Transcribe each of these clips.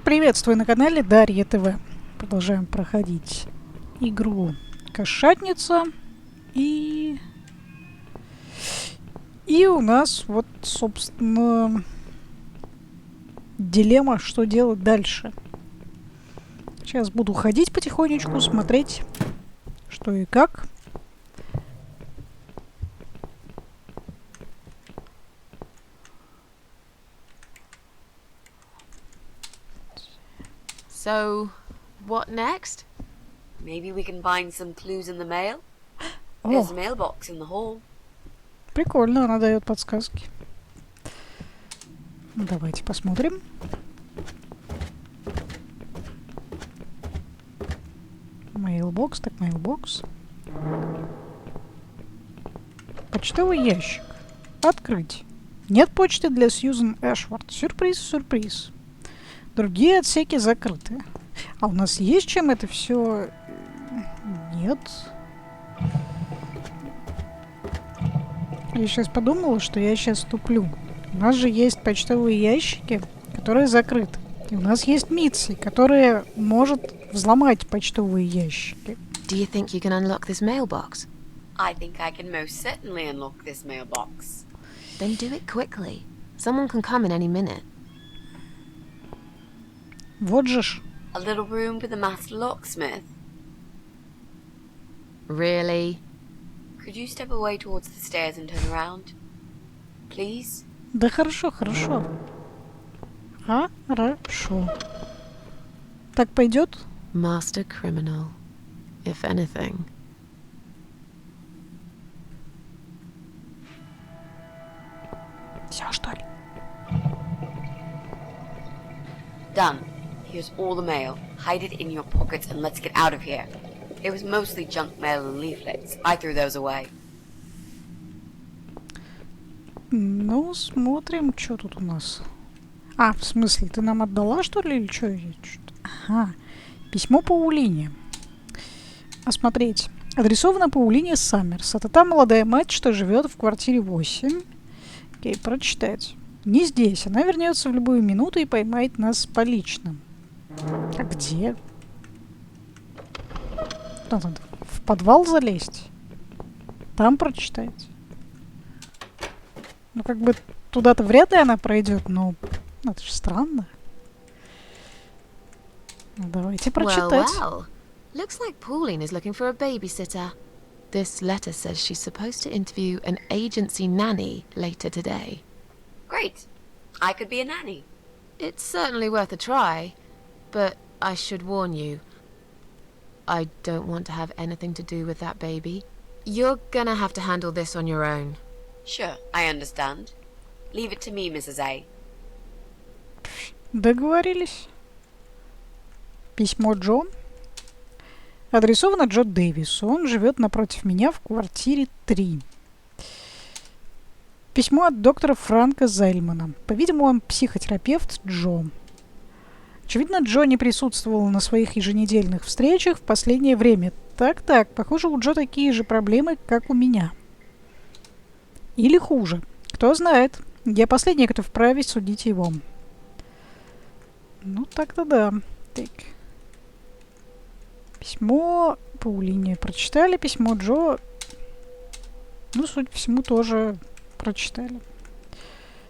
Приветствую на канале Дарья ТВ. Продолжаем проходить игру Кошатница. И у нас вот, собственно, дилемма, что делать дальше. Сейчас буду ходить потихонечку, смотреть, что и как. So, what next? Maybe we can find some clues in the mail. There's a mailbox in the hall. Прикольно, она дает подсказки. Давайте посмотрим. Мейлбокс, так мейлбокс. Почтовый ящик. Открыть. Нет почты для Сьюзен Эшвард. Сюрприз, сюрприз. Другие отсеки закрыты. А у нас есть чем это все? Нет. Я сейчас подумала, что я сейчас туплю. У нас же есть почтовые ящики, которые закрыты. И у нас есть Митси, которая может взломать почтовые ящики. Do you think you can unlock this mailbox? I think I can most certainly unlock this mailbox. Then do it quickly. Someone can come in any minute. Вот же ж. A little room with a master locksmith. Really? Could you step away towards the stairs and turn around? Please? Да хорошо, хорошо. Хорошо. Так пойдет? Master criminal, if anything. Все, что ли? Done. Here's all the mail. Hide it in your pockets and let's get out of here. It was mostly junk mail and leaflets. I threw those away. Ну, смотрим, что тут у нас. А, в смысле, ты нам отдала, что ли, или что? Ага. Письмо Паулине. Осмотреть. Адресовано Паулине Саммерс. Это та молодая мать, что живет в квартире 8. Окей, прочитать. Не здесь. Она вернется в любую минуту и поймает нас с поличным. А где? Надо в подвал залезть? Там прочитать? Ну, как бы туда-то вряд ли она пройдет, но это же странно. Ну, давайте прочитать. Well. Looks like Pauline is looking for a babysitter. This letter says she's supposed to interview an agency nanny later today. Great. I could be a nanny. It's certainly worth a try, but I should warn you. I don't want to have anything to do with that baby. You're gonna have to handle this on your own. Sure, I understand. Leave it to me, Mrs. A. Договорились. Письмо Джо. Адресовано Джо Дэвису. Он живет напротив меня в квартире 3. Письмо от доктора Франка Зельмана. По-видимому, он психотерапевт Джо. Очевидно, Джо не присутствовал на своих еженедельных встречах в последнее время. Так, похоже, у Джо такие же проблемы, как у меня. Или хуже. Кто знает. Я последний, кто вправе судить его. Ну, так-то да. Так. Письмо Паулине прочитали. Письмо Джо, ну, судя по всему, тоже прочитали.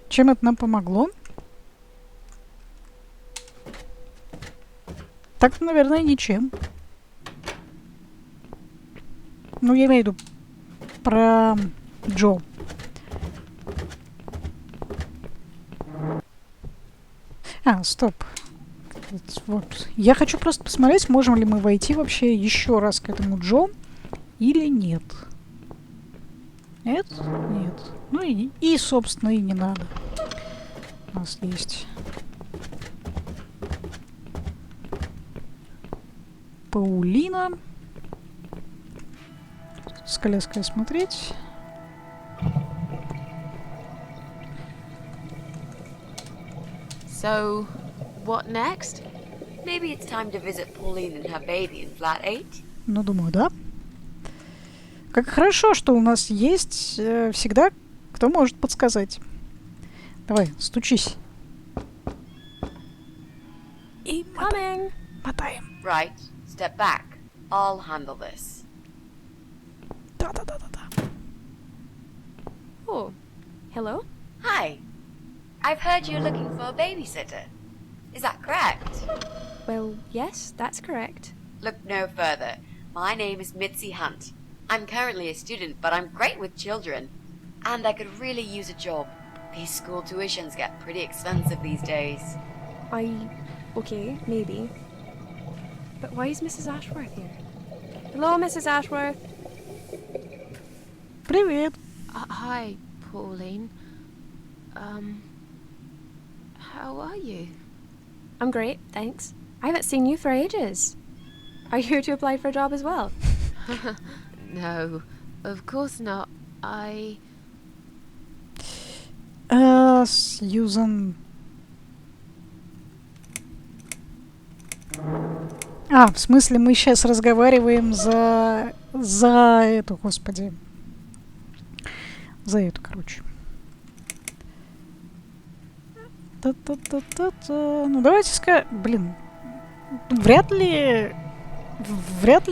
Чем это нам помогло? Так-то, наверное, ничем. Ну, я имею в виду про Джо. А, стоп. Вот. Я хочу просто посмотреть, можем ли мы войти вообще еще раз к этому Джо или нет. Нет? Нет. Ну и собственно, и не надо. У нас есть Паулина. С коляской смотреть. So, what next? Maybe it's time to visit Pauline and her baby in flat 8. Ну, думаю, да. Как хорошо, что у нас есть всегда кто может подсказать. Давай, стучись. И Coming. мотаем. Right, step back. I'll handle this. Да-да-да-да-да. Oh, hello? Hi. I've heard you're looking for a babysitter. Is that correct? Well, yes, that's correct. Look no further. My name is Mitzi Hunt. I'm currently a student, but I'm great with children. And I could really use a job. These school tuitions get pretty expensive these days. Okay, maybe. But why is Mrs. Ashworth here? Hello, Mrs. Ashworth. Привет. Hi, Pauline. How are you? I'm great, thanks. I haven't seen you for ages. Are you here to apply for a job as well? No, of course not. Сьюзан. В смысле, мы сейчас разговариваем за эту, господи. За эту, короче. Та-та-та-та-та. Ну, давайте скажем... Блин. Вряд ли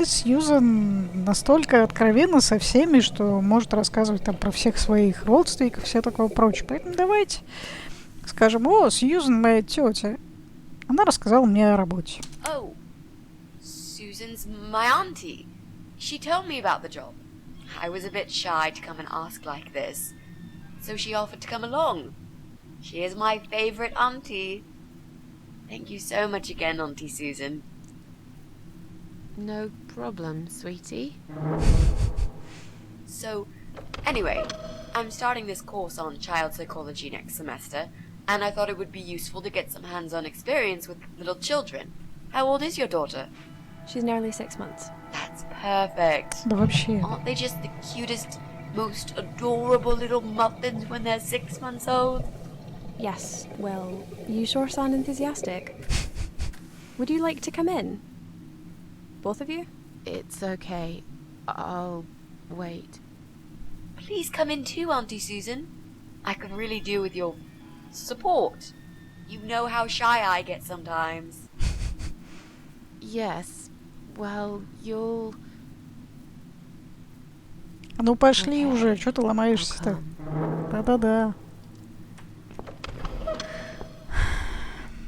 Сьюзан настолько откровенна со всеми, что может рассказывать там про всех своих родственников, все такое прочее. Поэтому давайте скажем: о, Сьюзан, моя тетя. Она рассказала мне о работе. Oh, Susan's my auntie. She told me about the job. I was a bit shy to come and ask like this, so she offered to come along. She is my favorite auntie. Thank you so much again, Auntie Susan. No problem, sweetie. So, anyway, I'm starting this course on child psychology next semester, and I thought it would be useful to get some hands-on experience with little children. How old is your daughter? She's nearly 6 months. That's perfect. Да вообще. Aren't they just the cutest, most adorable little muffins when they're 6 months old? Yes, well, you sure sound enthusiastic. Would you like to come in? Both of you? It's okay. I'll wait. Please come in too, Auntie Susan. I could really do with your support. You know how shy I get sometimes. Yes. Well, you'll... Ну пошли Okay, уже, что ты I'll ломаешься-то? come. Да-да-да.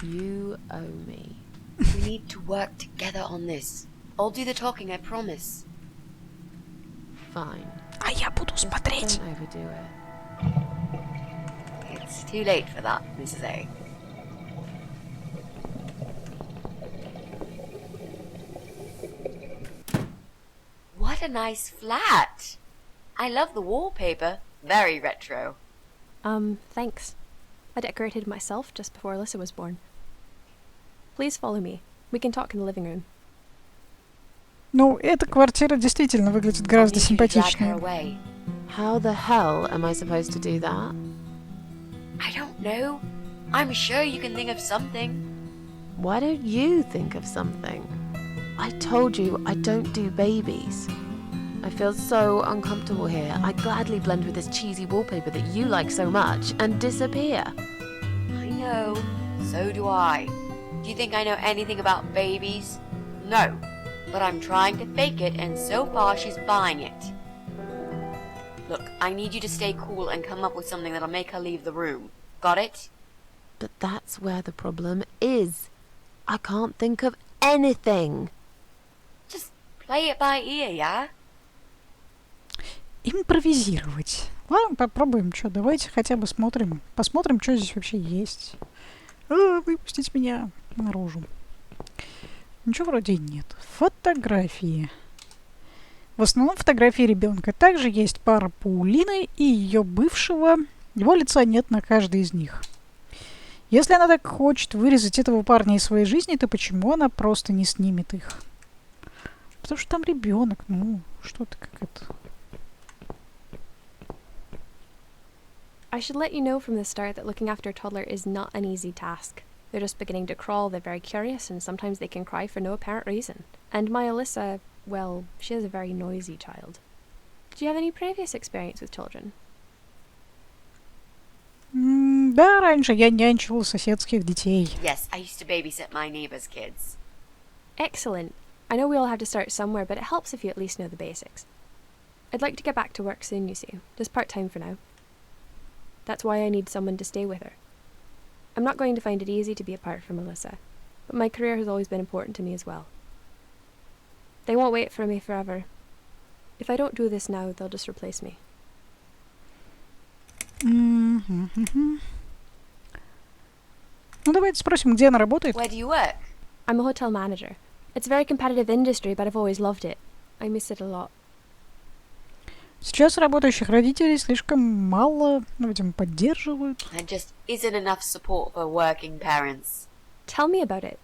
You owe me. We need to work together on this. I'll do the talking, I promise. Fine. А я буду Just смотреть. don't overdo it. It's too late for that, Mrs. A. What a nice flat! I love the wallpaper. Very retro. Thanks. I decorated myself just before Alyssa was born. Please follow me. We can talk in the living room. Ну, эта квартира действительно выглядит гораздо I need you to drag her симпатичнее. away. How the hell am I supposed to do that? I don't know. I'm sure you can think of something. Why don't you think of something? I told you I don't do babies. I feel so uncomfortable here. I gladly blend with this cheesy wallpaper that you like so much and disappear. I know. So do I. Do you think I know anything about babies? No. But I'm trying to fake it, and so far she's buying it. Look, I need you to stay cool and come up with something that'll make her leave the room. Got it? But that's where the problem is. I can't think of anything. Just play it by ear, yeah? Импровизировать. Ладно, попробуем. Что, давайте хотя бы смотрим. Посмотрим, что здесь вообще есть. Выпустить меня наружу. Ничего вроде и нет. Фотографии. В основном фотографии ребенка. Также есть пара Паулины и ее бывшего. Его лица нет на каждой из них. Если она так хочет вырезать этого парня из своей жизни, то почему она просто не снимет их? Потому что там ребенок. Ну, что-то как это... I should let you know from the start that looking after a toddler is not an easy task. They're just beginning to crawl, they're very curious, and sometimes they can cry for no apparent reason. And my Alyssa, well, she is a very noisy child. Do you have any previous experience with children? Да, раньше я нянчила соседских детей. Yes, I used to babysit my neighbor's kids. Excellent. I know we all have to start somewhere, but it helps if you at least know the basics. I'd like to get back to work soon, you see. Just part-time for now. That's why I need someone to stay with her. I'm not going to find it easy to be apart from Alyssa, but my career has always been important to me as well. They won't wait for me forever. If I don't do this now, they'll just replace me. Ну, давайте спросим, где она работает. Where do you work? I'm a hotel manager. It's a very competitive industry, but I've always loved it. I miss it a lot. Сейчас работающих родителей слишком мало, ну, видимо, поддерживают. There just isn't enough support for working parents. Tell me about it.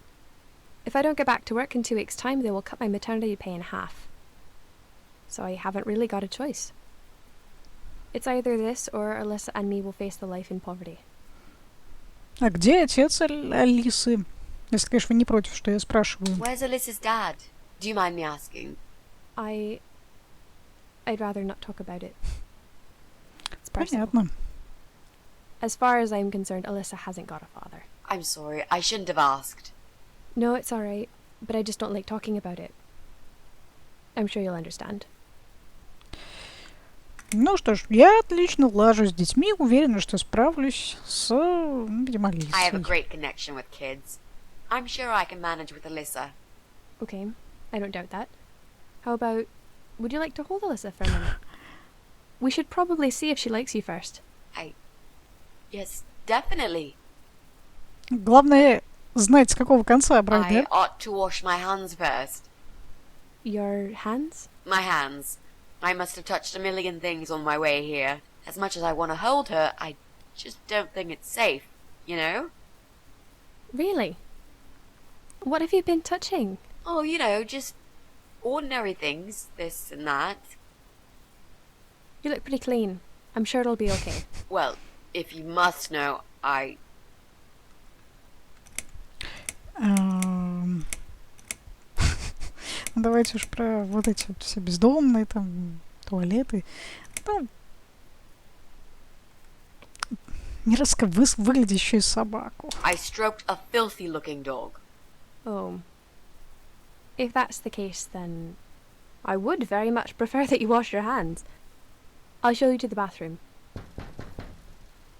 If I don't get back to work in 2 weeks' time, they will cut my maternity pay in half. So I haven't really got a choice. It's either this, or Alyssa and me will face the life in poverty. А где отец Алисы? Если, конечно, вы не против, что я спрашиваю. Where's Alyssa's dad? Do you mind me asking? I'd rather not talk about it. It's personal. Понятно. As far as I'm concerned, Alyssa hasn't got a father. I'm sorry, I shouldn't have asked. No, it's alright, but I just don't like talking about it. I'm sure you'll understand. Ну что ж, я отлично лажу с детьми, уверена, что справлюсь с, видимо, Алисой. I have a great connection with kids. I'm sure I can manage with Alyssa. Okay, I don't doubt that. How about, would you like to hold Alyssa for a minute? We should probably see if she likes you first. Yes, definitely. Главное знать, с какого конца брать, I да? ought to wash my hands first. Your hands? My hands. I must have touched a million things on my way here. As much as I want to hold her, I just don't think it's safe, you know? Really? What have you been touching? Oh, you know, just ordinary things, this and that. You look pretty clean. I'm sure it'll be okay. Well, if you must know, Давайте уж про вот эти вот все бездомные, там, туалеты. Ну, мерзко выглядящую собаку. I stroked a filthy-looking dog. Oh. If that's the case, then I would very much prefer that you wash your hands. I'll show you to the bathroom.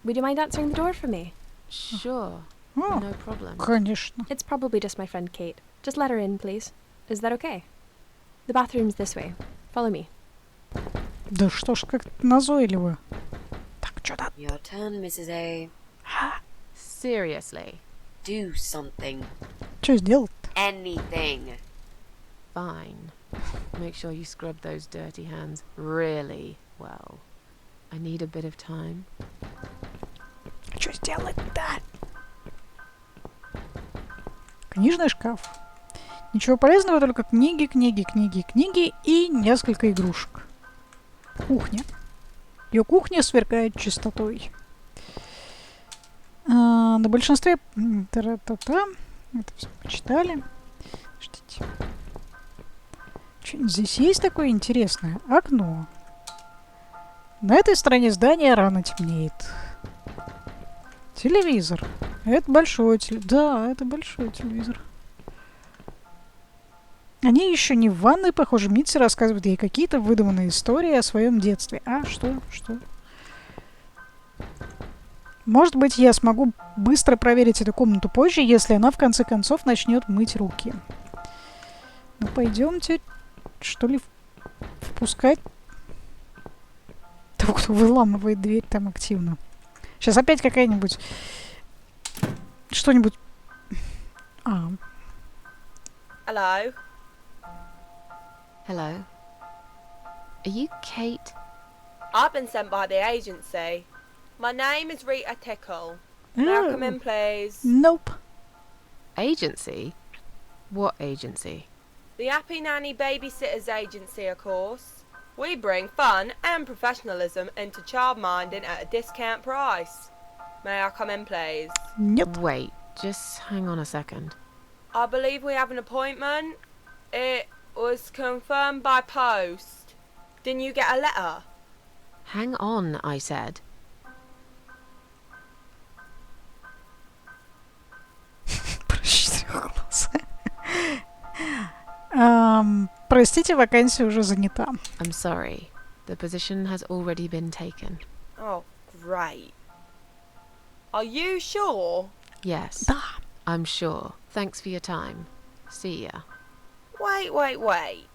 Would you mind answering the door for me? Sure. О, No problem. конечно. It's probably just my friend Kate. Just let her in, please. Is that okay? The bathroom's this way. Follow me. Да что ж, как назойливо. Так, что-то... Your turn, Mrs. A. Seriously. Do something. Что сделать? Anything. Fine. Make sure you scrub those dirty hands really well. I need a bit of time. Что сделать-то? Книжный шкаф. Ничего полезного, только книги, книги, книги, книги и несколько игрушек. Кухня. Ее кухня сверкает чистотой. На большинстве... Та-ра-та-та. Это все почитали. Ждите. Что-нибудь здесь есть такое интересное? Окно. На этой стороне здания рано темнеет. Телевизор. Это большой телевизор. Да, это большой телевизор. Они еще не в ванной, похоже, Митси рассказывает ей какие-то выдуманные истории о своем детстве. А, что? Что? Может быть, я смогу быстро проверить эту комнату позже, если она в конце концов начнет мыть руки. Ну, пойдемте, что ли, впускать того, кто выламывает дверь там активно. Сейчас опять какая-нибудь... Что-нибудь... Hello. Hello. Are you Kate? I've been sent by the agency. My name is Rita Tickle. May I come in, please? Nope. Agency? What agency? The Happy Nanny Babysitters Agency, of course. We bring fun and professionalism into childminding at a discount price. May I come in, please? Нет. Wait, just hang on a second. I believe we have an appointment. It was confirmed by post. Didn't you get a letter? Hang on, I said. Простите, вакансия уже занята. I'm sorry. The position has already been taken. Oh, great. Are you sure? Yes. Да. I'm sure. Thanks for your time. See ya. Wait.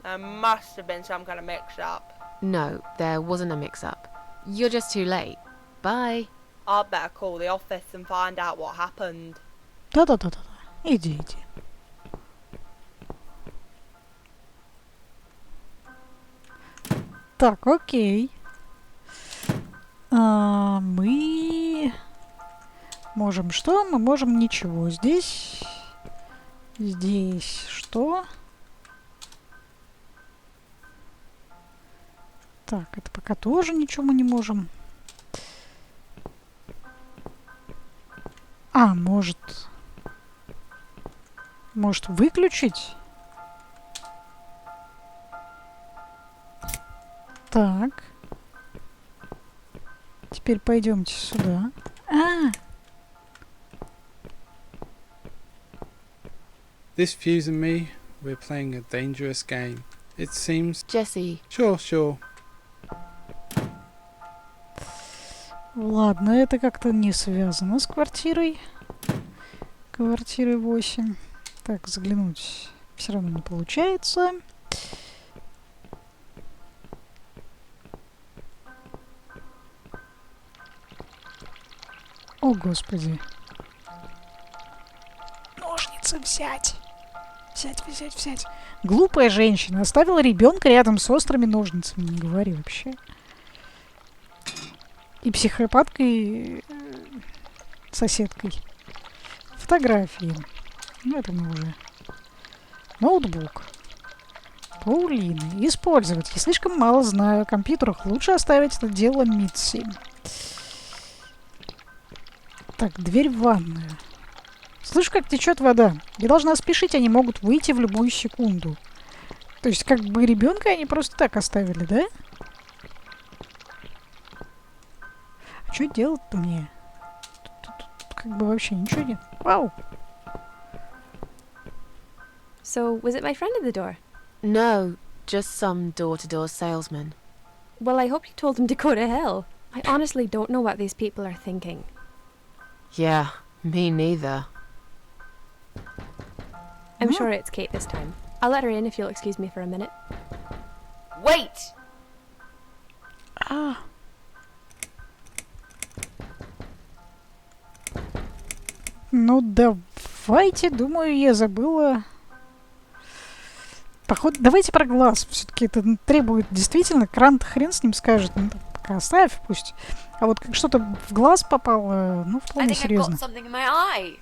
There must have been some kind of mix-up. No, there wasn't a mix-up. You're just too late. Bye. I'd better call the office and find out what happened. Да-да-да-да. Иди. Так, окей. Мы можем что? Мы можем ничего. Здесь что? Так, это пока тоже ничего мы не можем. Может выключить? Так. Теперь пойдемте сюда. This fuse and me, we're playing a dangerous game. It seems... Jesse. Sure. Ладно, это как-то не связано с квартирой. Квартирой 8. Так, заглянуть все равно не получается. О, Господи. Ножницы взять. Взять. Глупая женщина оставила ребенка рядом с острыми ножницами. Не говори вообще. И психопаткой соседкой. Фотографии. Ну, это мы уже. Ноутбук. Паулины. Использовать. Я слишком мало знаю о компьютерах. Лучше оставить это дело Митси. Так, дверь в ванную. Слышу, как течет вода. Я должна спешить, они могут выйти в любую секунду. То есть, как бы ребенка они просто так оставили, да? А что делать-то мне? Тут как бы вообще ничего нет. Вау! So, was it my friend at the door? No, just some door-to-door salesman. Well, I hope you told him to go to hell. I honestly don't know what these people are thinking. Yeah, me neither. I'm sure it's Kate this time. I'll let her in if you'll excuse me for a minute. Wait! Ну, давайте, думаю, я забыла. Походу, давайте про глаз. Все-таки это требует действительно. Кран хрен с ним скажет. Ну, пока оставь, пусть. А вот как что-то в глаз попало, ну, I вполне think I've серьезно. got something in my eye.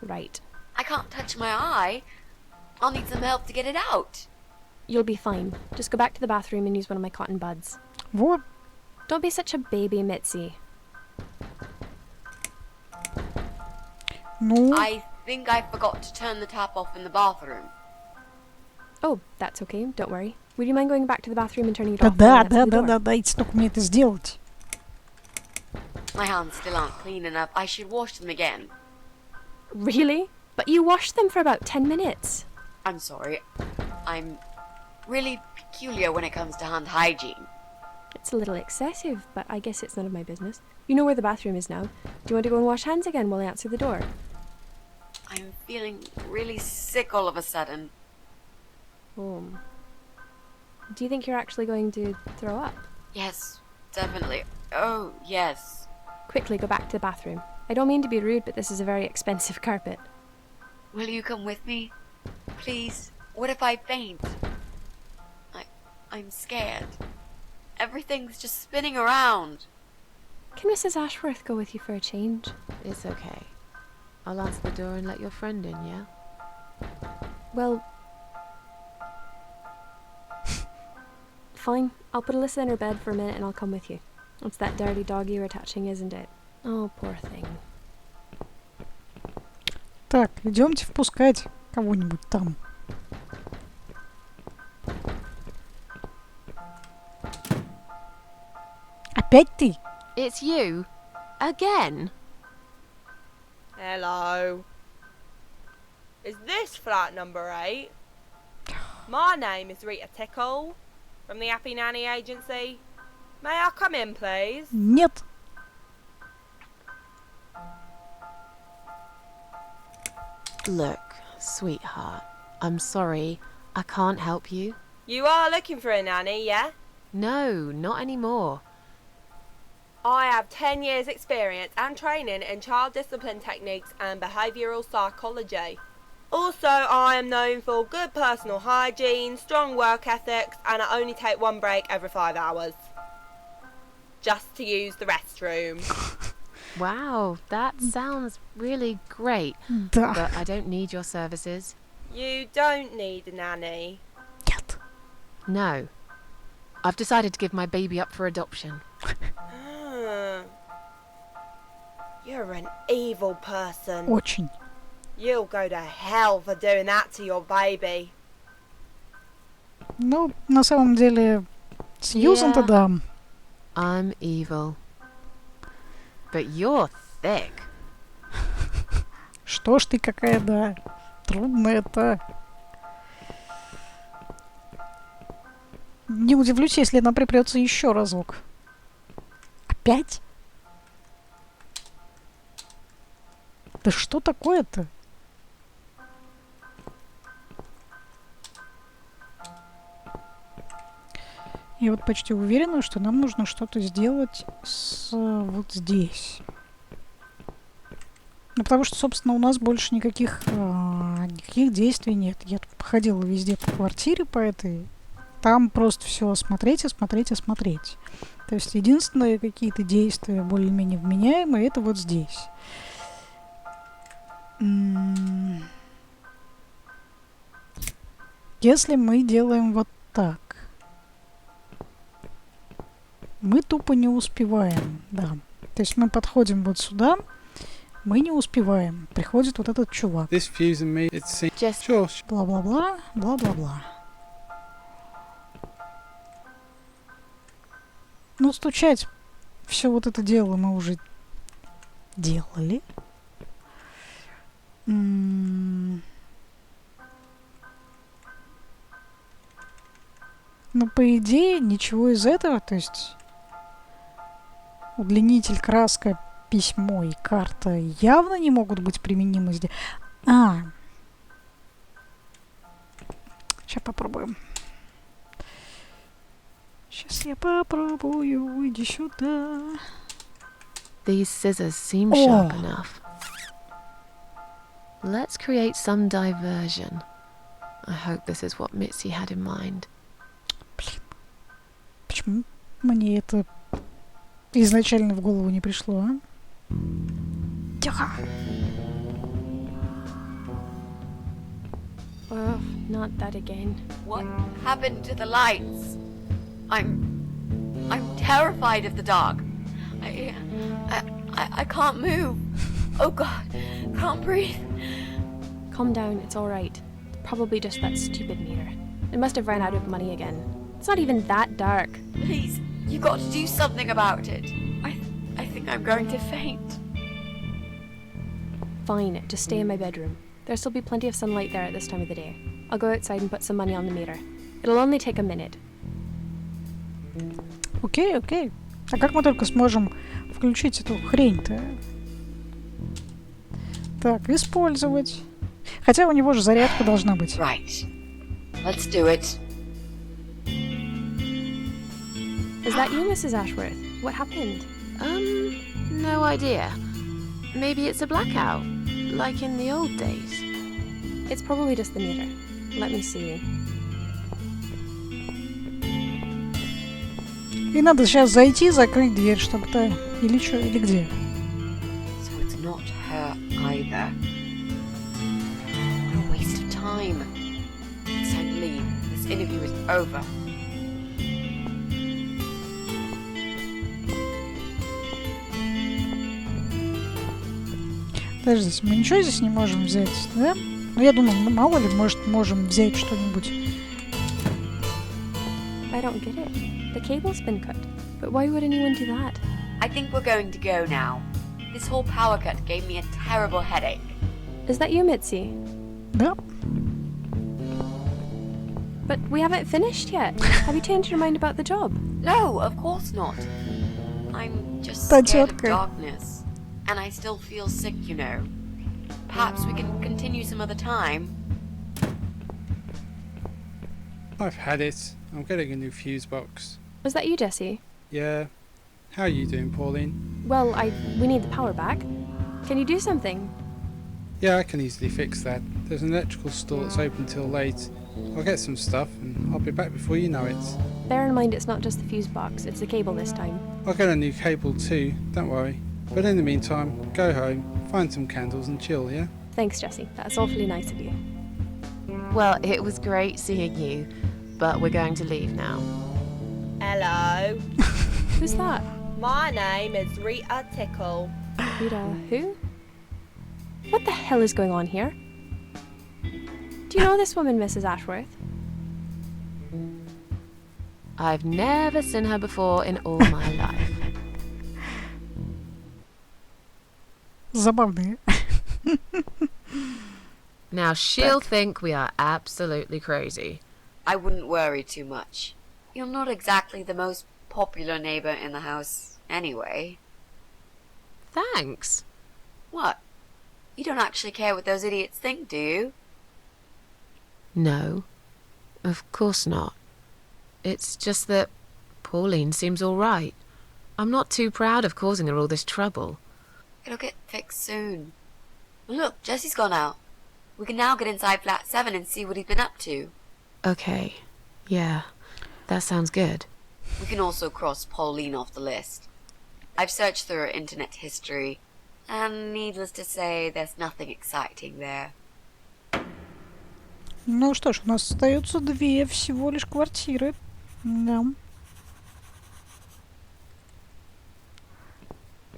Right. I can't touch my eye. I'll need some help to get it out. You'll be fine. Just go back to the bathroom and use one of my cotton buds. Вот. Don't be such a baby, Mitzi. Ну, I think I forgot to turn the tap off in the bathroom. Oh, that's okay. Don't worry. Would you mind going back to the bathroom and turning it off? да, while I answer the door? дайте только мне это сделать. My hands still aren't clean enough. I should wash them again. Really? But you washed them for about 10 minutes. I'm sorry. I'm really peculiar when it comes to hand hygiene. It's a little excessive, but I guess it's none of my business. You know where the bathroom is now. Do you want to go and wash hands again while I answer the door? I'm feeling really sick all of a sudden. Oh. Do you think you're actually going to throw up? Yes, definitely. Oh, yes. Quickly go back to the bathroom. I don't mean to be rude, but this is a very expensive carpet. Will you come with me? Please? What if I faint? I'm scared. Everything's just spinning around. Can Mrs. Ashworth go with you for a change? It's okay. I'll answer the door and let your friend in, yeah? Well... Fine. I'll put Alyssa in her bed for a minute and I'll come with you. It's that dirty dog you're attaching, isn't it? Oh, poor thing. Так, идемте впускать кого-нибудь там. Опять ты? It's you? Again? Hello. Is this flat number 8? My name is Rita Tickle, from the Happy Nanny Agency. May I come in, please? Нет. Look, sweetheart, I'm sorry, I can't help you. You are looking for a nanny, yeah? No, not anymore. I have 10 years experience and training in child discipline techniques and behavioural psychology. Also, I am known for good personal hygiene, strong work ethics, and I only take one break every 5 hours. Just to use the restroom. Wow, that sounds really great, Да. but I don't need your services. You don't need a nanny. Нет. No. I've decided to give my baby up for adoption. You're an evil person. Очень. You'll go to hell for doing that to your baby. Ну, на самом деле, Сьюзен-то Yeah. да. I'm evil. But you're thick. Что ж ты какая, да. Трудная-то. Не удивлюсь, если она припрется еще разок. Опять? Да что такое-то? Я вот почти уверена, что нам нужно что-то сделать с вот здесь. Ну, потому что, собственно, у нас больше никаких действий нет. Я тут походила везде по квартире по этой. Там просто все осмотреть, осмотреть, осмотреть. То есть единственные какие-то действия более-менее вменяемые, это вот здесь. Если мы делаем вот так, мы тупо не успеваем, да. То есть мы подходим вот сюда, мы не успеваем. Приходит вот этот чувак. This fusing me, it seems. Just Sure. Бла-бла-бла, бла-бла-бла. Ну, стучать все вот это дело мы уже делали. Ну, по идее, ничего из этого, то есть удлинитель, краска, письмо и карта явно не могут быть применимы здесь. Сейчас попробуем. Сейчас я попробую. Иди сюда. these scissors seem Oh. sharp enough. Let's create some diversion. I hope this is what Mitzi had in mind. Блин. Почему мне это изначально в голову не пришло, а? Тихо. Oh, not that again. What happened to the lights? I'm terrified of the dark. I can't move. Oh God, can't breathe. Calm down, it's alright. Probably just that stupid mirror. It must have run out of money again. It's not even that dark. Please, you got to do something about it. I think I'm going to faint. Fine, just stay in my bedroom. There'll still be plenty of sunlight there at this time of the day. I'll go outside and put some money on the mirror. It'll only take a minute. Окей, окей. А как мы только сможем включить эту хрень-то? Так, использовать. Хотя у него же зарядка должна быть. Right. Let's do it. Is that you, Mrs. Ashworth? What happened? No idea. Maybe it's a blackout, like in the old days. It's probably just the mirror. Let me see. И надо сейчас зайти, закрыть дверь, чтобы то... Или что, или где? So it's not her either. What a waste of time. It's time to leave. This interview is over. Подождите, мы ничего здесь не можем взять, да? Ну, я думаю, ну, мало ли, может, можем взять что-нибудь. I don't get it. The cable's been cut. But why would anyone do that? I think we're going to go now. This whole power cut gave me a terrible headache. Is that you, Mitzi? Да. But we haven't finished yet. Have you changed your mind about the job? No, of course not. I'm just Та scared of тётка. darkness. And I still feel sick, you know. Perhaps we can continue some other time. I've had it. I'm getting a new fuse box. Was that you, Jesse? Yeah. How are you doing, Pauline? Well, we need the power back. Can you do something? Yeah, I can easily fix that. There's an electrical store that's open till late. I'll get some stuff and I'll be back before you know it. Bear in mind it's not just the fuse box, it's the cable this time. I'll get a new cable too, don't worry. But in the meantime, go home, find some candles and chill, yeah? Thanks, Jesse. That's awfully nice of you. Well, it was great seeing you, but we're going to leave now. Hello. Who's that? My name is Rita Tickle. Rita, who? What the hell is going on here? Do you know this woman, Mrs. Ashworth? I've never seen her before in all my life. Забавные. Now she'll think we are absolutely crazy. I wouldn't worry too much. You're not exactly the most popular neighbor in the house anyway. Thanks. What? You don't actually care what those idiots think, do you? No, of course not. It's just that Pauline seems all right. I'm not too proud of causing her all this trouble. It'll get fixed soon. Look, Jesse's gone out. We can now get inside flat 7 and see what he's been up to. Okay, yeah, that sounds good. We can also cross Pauline off the list. I've searched through her internet history, and needless to say, there's nothing exciting there. Ну что ж, у нас остаются 2 всего лишь квартиры. Да.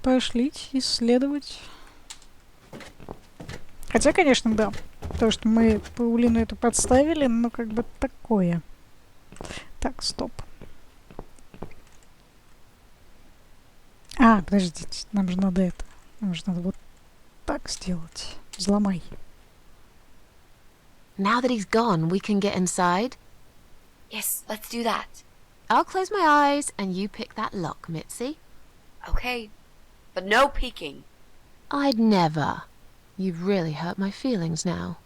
Пошлить, исследовать. Хотя, конечно, да. То, что мы Паулину эту подставили, но как бы такое. Так, стоп. А, подождите, нам же надо это. Нам же надо вот так сделать. Взломай. Now that he's gone, we can get inside. Yes, let's do that. I'll close my eyes and you pick that lock, Mitzi. Okay, but no peeking. I'd never. You've really hurt my feelings now.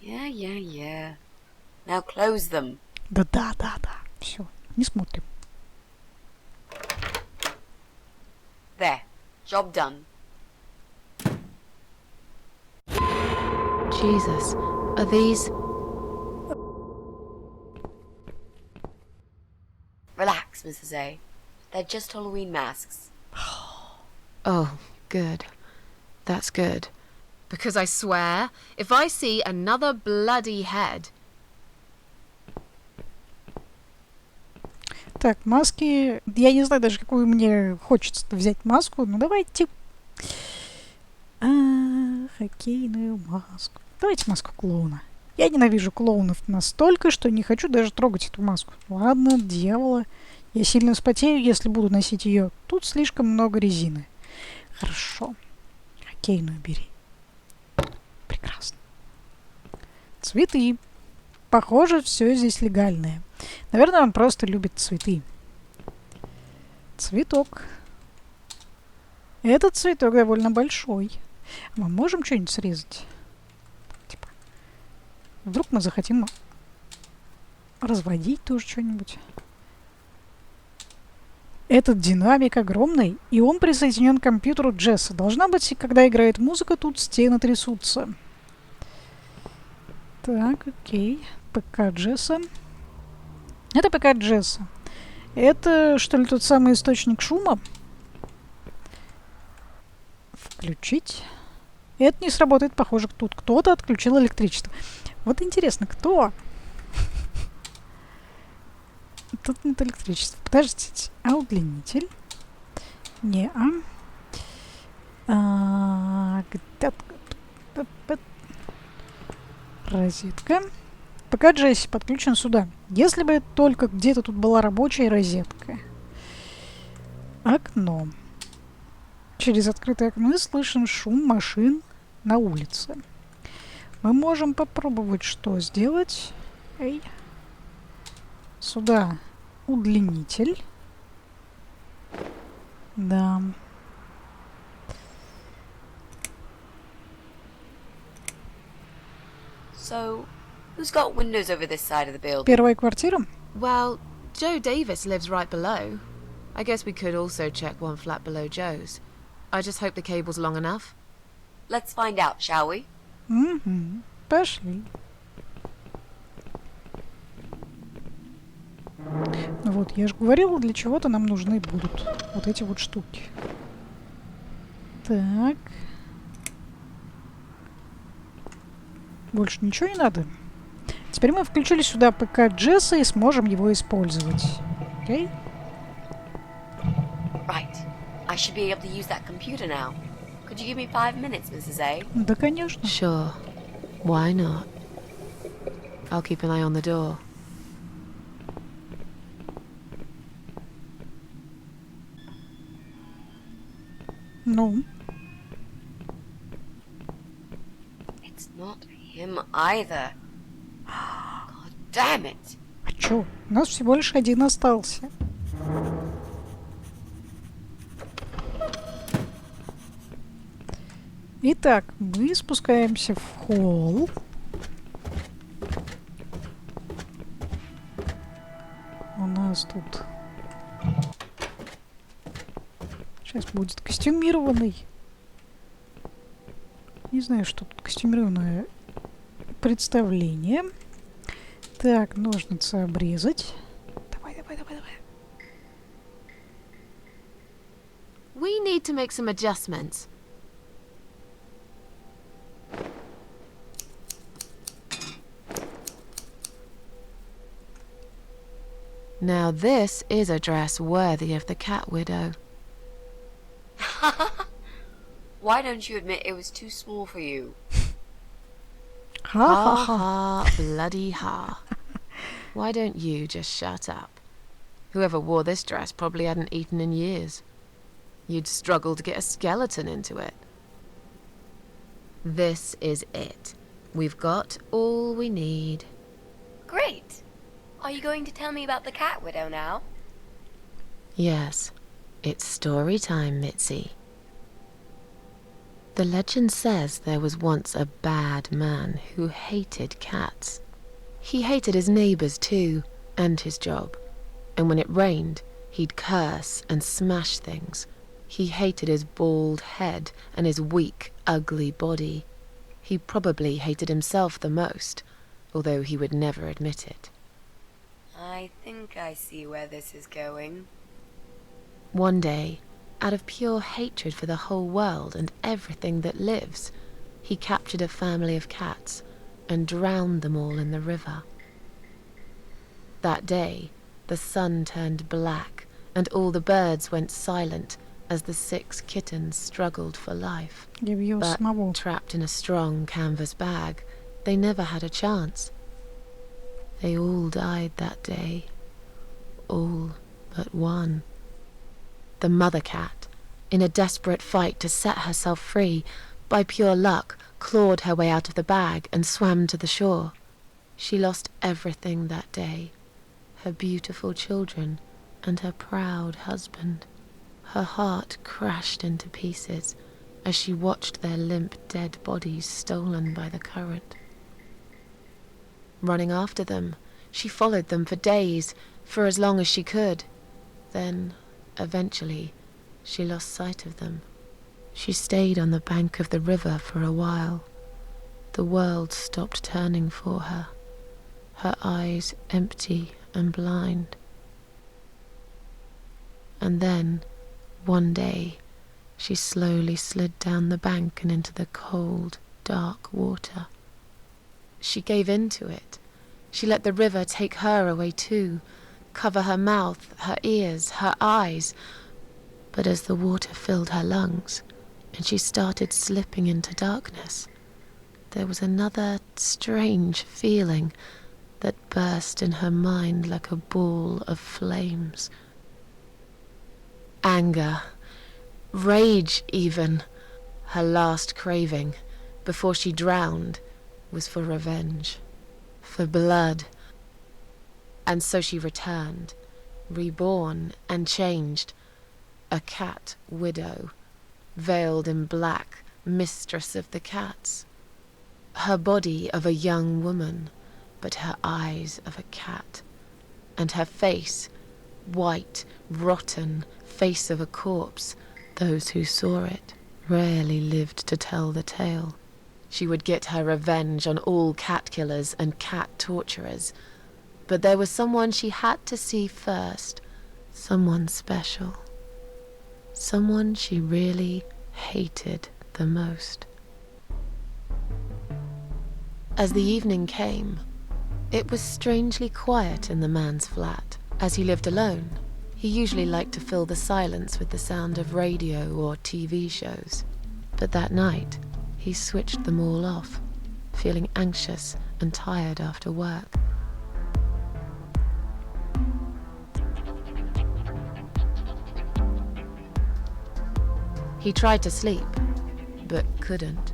Yeah. Now close them. Да. Все, не смотрим. There, job done. Jesus, are these... Relax, Mrs. A. They're just Halloween masks. Oh, good. That's good. Because I swear, if I see another bloody head... Так, маски. Я не знаю даже, какую мне хочется взять маску. Ну, давайте. Хоккейную маску. Давайте маску клоуна. Я ненавижу клоунов настолько, что не хочу даже трогать эту маску. Ладно, дьявола. Я сильно вспотею, если буду носить ее. Тут слишком много резины. Хорошо. Хоккейную бери. Прекрасно. Цветы. Похоже, все здесь легальное. Наверное, он просто любит цветы. Цветок. Этот цветок довольно большой. Мы можем что-нибудь срезать? Типа. Вдруг мы захотим разводить тоже что-нибудь. Этот динамик огромный, и он присоединен к компьютеру Джесса. Должна быть, когда играет музыка, тут стены трясутся. Так, окей. ПК Джесса. Это ПК Джесса. Это, что ли, тот самый источник шума? Включить. Это не сработает, похоже, тут кто-то отключил электричество. Вот интересно, кто? Тут нет электричества. Подождите. А удлинитель? Розетка. ПК Джесси подключен сюда. Если бы только где-то тут была рабочая розетка. Окно. Через открытое окно слышен шум машин на улице. Мы можем попробовать что сделать? Эй. Сюда удлинитель. Да. So, who's got windows over this side of the building? Первая квартира. Well, Joe Davis lives right below. I guess we could also check one flat below Joe's. I just hope the cable's long enough. Let's find out, shall we? Угу. Пошли. Ну вот, я же говорила, для чего-то нам нужны будут вот эти вот штуки. Так. Больше ничего не надо. Теперь мы включили сюда ПК Джесса и сможем его использовать. Окей? Right. I should be able to use that computer now. Could you give me 5 minutes, Mrs. A? Да, конечно. Sure. Why not? I'll keep an eye on the door. Ну, It's not him either. God damn it. а чё? У нас всего лишь один остался. Итак, мы спускаемся в холл. У нас тут сейчас будет костюмированный. Не знаю, что тут костюмированное представление. Так, ножницы обрезать. Давай. We need to make some adjustments. Now this is a dress worthy of the cat widow. Why don't you admit it was too small for you? Ha Ха-ха-ха. ha, bloody ha. Why don't you just shut up? Whoever wore this dress probably hadn't eaten in years. You'd struggle to get a skeleton into it. This is it. We've got all we need. Great. Are you going to tell me about the cat widow now? Yes, it's story time, Mitzi. The legend says there was once a bad man who hated cats. He hated his neighbours too, and his job. And when it rained, he'd curse and smash things. He hated his bald head and his weak, ugly body. He probably hated himself the most, although he would never admit it. I think I see where this is going. One day, out of pure hatred for the whole world and everything that lives, he captured a family of cats and drowned them all in the river. That day, the sun turned black and all the birds went silent as the 6 kittens struggled for life. Я б его But самого. trapped in a strong canvas bag, they never had a chance. They all died that day. All but one. The mother cat, in a desperate fight to set herself free, by pure luck, clawed her way out of the bag and swam to the shore. She lost everything that day. Her beautiful children and her proud husband. Her heart crashed into pieces as she watched their limp dead bodies stolen by the current. Running after them, she followed them for days, for as long as she could. Then, eventually, she lost sight of them. She stayed on the bank of the river for a while. The world stopped turning for her, her eyes empty and blind. And then, one day, she slowly slid down the bank and into the cold, dark water. She gave in to it. She let the river take her away too, cover her mouth, her ears, her eyes. But as the water filled her lungs, and she started slipping into darkness, there was another strange feeling that burst in her mind like a ball of flames. Anger, rage even, her last craving, before she drowned, was for revenge, for blood. And so she returned, reborn and changed, a cat widow, veiled in black, mistress of the cats. Her body of a young woman, but her eyes of a cat, and her face, white, rotten, face of a corpse. Those who saw it rarely lived to tell the tale. She would get her revenge on all cat killers and cat torturers. But there was someone she had to see first, someone special, someone she really hated the most. As the evening came, it was strangely quiet in the man's flat. As he lived alone, he usually liked to fill the silence with the sound of radio or TV shows. But that night, he switched them all off, feeling anxious and tired after work. He tried to sleep, but couldn't.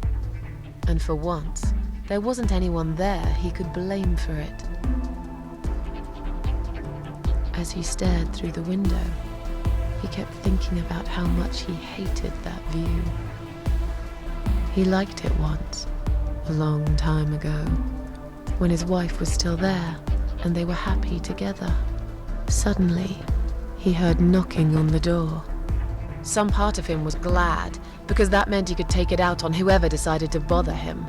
And for once, there wasn't anyone there he could blame for it. As he stared through the window, he kept thinking about how much he hated that view. He liked it once, a long time ago, when his wife was still there and they were happy together. Suddenly, he heard knocking on the door. Some part of him was glad, because that meant he could take it out on whoever decided to bother him.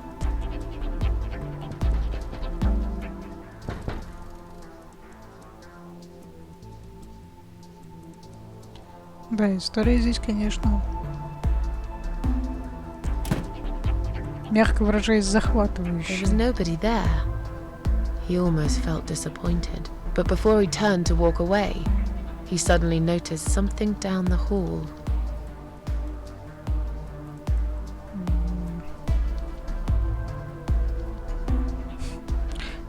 Да, история здесь, конечно, мягко выражаясь, There was захватывающая. nobody there. He almost felt disappointed, but before he turned to walk away, he suddenly noticed something down the hall.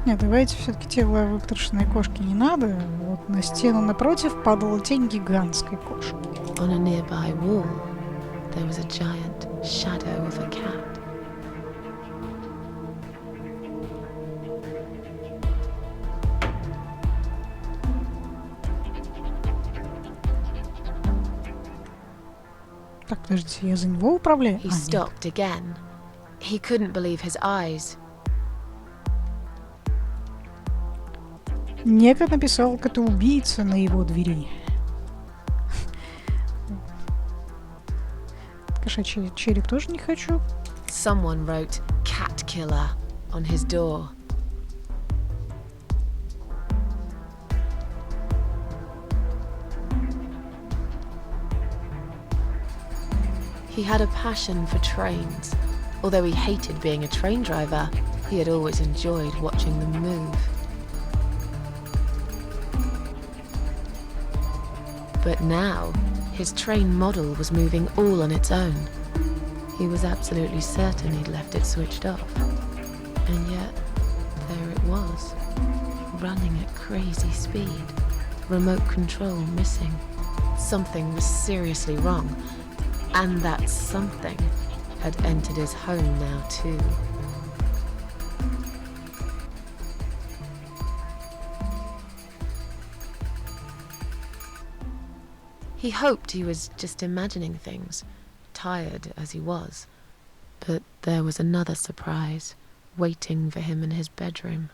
Нет, давайте все-таки те выпотрошенные кошки не надо. Вот на стену напротив падала тень гигантской кошки. On a nearby wall, there was a giant shadow of a cat. Так, подождите, я за него управляю? He А, нет. stopped again. He couldn't believe his eyes. Некто написал, как это убийца на его двери. Кошачий череп тоже не хочу. Someone wrote "cat killer" on his door. He had a passion for trains. Although he hated being a train driver, he had always enjoyed watching them move. But now, his train model was moving all on its own. He was absolutely certain he'd left it switched off. And yet, there it was, running at crazy speed, remote control missing. Something was seriously wrong, and that something had entered his home now too. He hoped he was just imagining things, tired as he was. But there was another surprise waiting for him in his bedroom.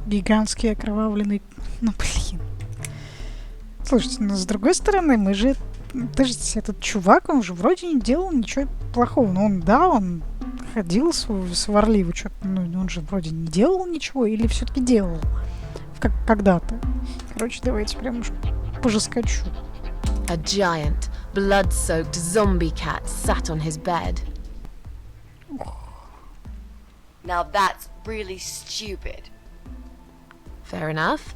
Гигантский окровавленный... Ну, блин. Слушайте, но с другой стороны, мы же... Подождите, этот чувак, он же вроде не делал ничего плохого. Ну, он ходил сварливо, что-то. Ну, он же вроде не делал ничего, или все-таки делал? Как когда-то. Короче, давайте прям уж пожескочу. A giant, blood-soaked zombie cat sat on his bed. Now that's really stupid. Fair enough.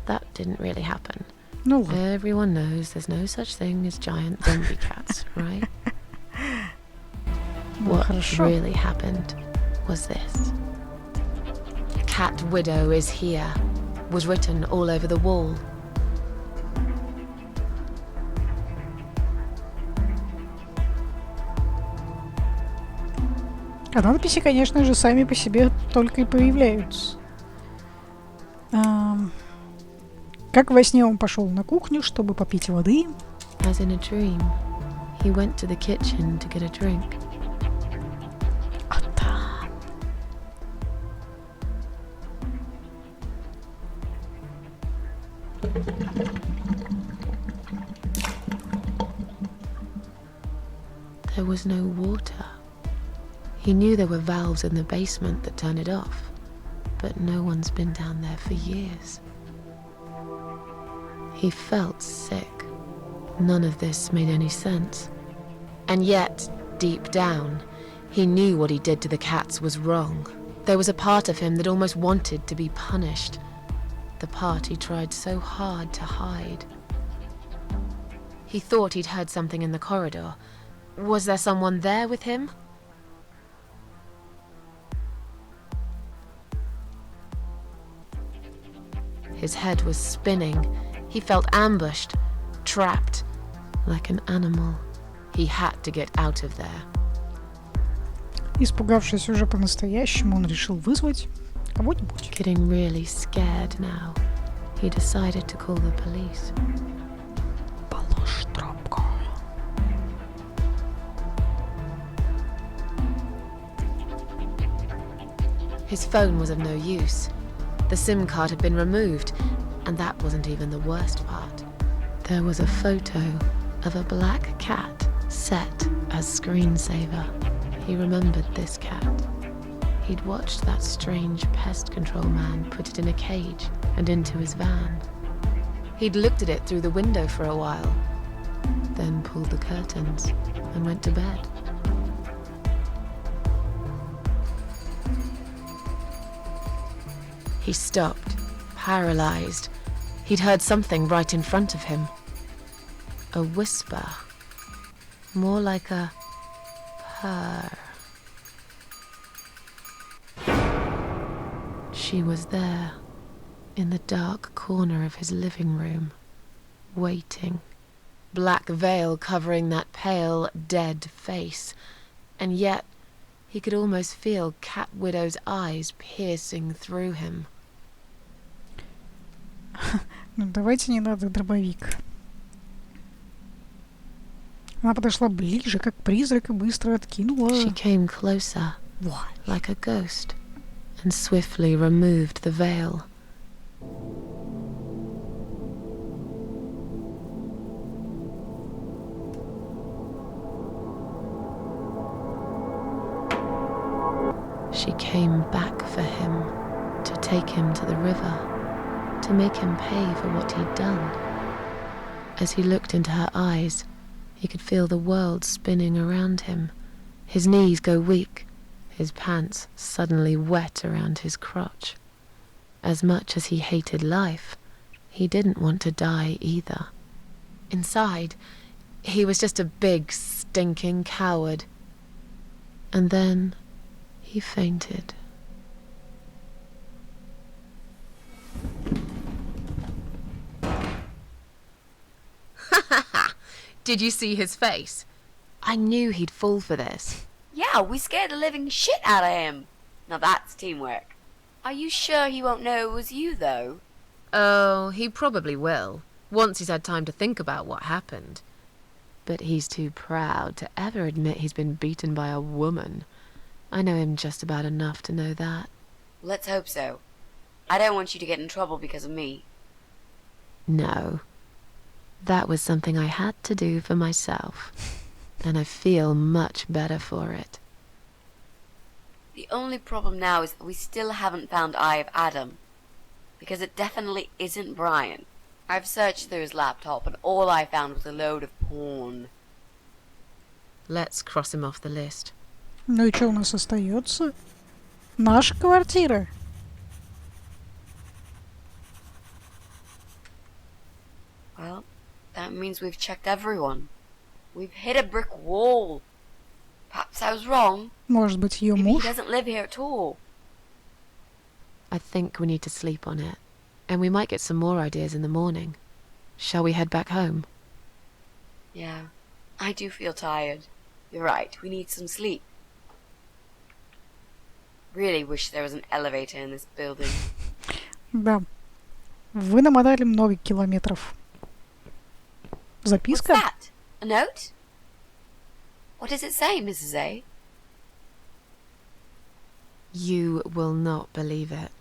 That didn't really happen. Ну ладно. Everyone knows there's no such thing as giant zombie cats, right? Ну, What хорошо. really happened was this. Cat widow is here was written all over the wall. А надписи, конечно же, сами по себе только и появляются. Как во сне он пошел на кухню, чтобы попить воды. As in a dream, he went to the kitchen to get a drink. А да. There was no water. He knew there were valves in the basement that turn it off, but no one's been down there for years. He felt sick. None of this made any sense. And yet, deep down, he knew what he did to the cats was wrong. There was a part of him that almost wanted to be punished. The part he tried so hard to hide. He thought he'd heard something in the corridor. Was there someone there with him? His head was spinning. He felt ambushed, trapped, like an animal. He had to get out of there. Испугавшись уже по-настоящему, он решил вызвать кого-нибудь. Getting really scared now, he decided to call the police. Положь трубку. His phone was of no use. The SIM card had been removed, and that wasn't even the worst part. There was a photo of a black cat set as screensaver. He remembered this cat. He'd watched that strange pest control man put it in a cage and into his van. He'd looked at it through the window for a while, then pulled the curtains and went to bed. He stopped, paralyzed. He'd heard something right in front of him. A whisper. More like a purr. She was there, in the dark corner of his living room, waiting. Black veil covering that pale, dead face. And yet, he could almost feel Cat Widow's eyes piercing through him. Ну, давайте не надо дробовик. Она подошла ближе, как призрак, и быстро откинула. She came closer, What? like a ghost, and swiftly removed the veil. She came back for him, to take him to the river, to make him pay for what he'd done. As he looked into her eyes, he could feel the world spinning around him, his knees go weak, his pants suddenly wet around his crotch. As much as he hated life, he didn't want to die either. Inside, he was just a big, stinking coward. And then he fainted. Did you see his face? I knew he'd fall for this. Yeah, we scared the living shit out of him. Now that's teamwork. Are you sure he won't know it was you, though? Oh, he probably will, once he's had time to think about what happened. But he's too proud to ever admit he's been beaten by a woman. I know him just about enough to know that. Let's hope so. I don't want you to get in trouble because of me. No. That was something I had to do for myself. And I feel much better for it. The only problem now is that we still haven't found Eye of Adam. Because it definitely isn't Brian. I've searched through his laptop and all I found was a load of porn. Let's cross him off the list. Ну и что у нас остается? Наша квартира. Well, that means we've checked everyone. We've hit a brick wall. Perhaps I was wrong. Может быть, ее Maybe he муж? doesn't live here at all. I think we need to sleep on it. And we might get some more ideas in the morning. Shall we head back home? Yeah, I do feel tired. You're right, we need some sleep. Really wish there was an elevator in this building. Да. Вы намотали много километров. What's Записка? that? A note? What does it say, Mrs. A? You will not believe it.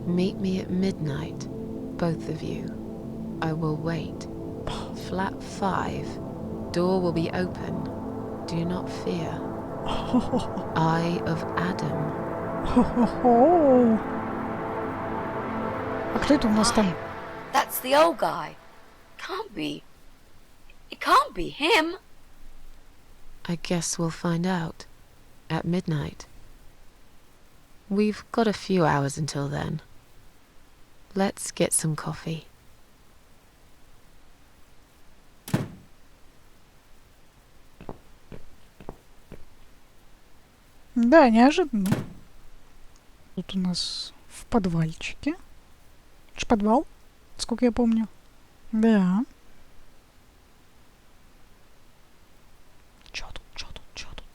Meet me at midnight, both of you. I will wait. Flat 5. Door will be open. Do not fear. Eye of Adam. Хо-хо-хо. А кто это у нас там? That's the old guy. Can't be. It can't be him. I guess we'll find out. At midnight. We've got a few hours until then. Let's get some coffee. Да, неожиданно. Тут у нас в подвальчике. Это ж подвал, сколько я помню. Да. Чё тут, чё тут, чё тут?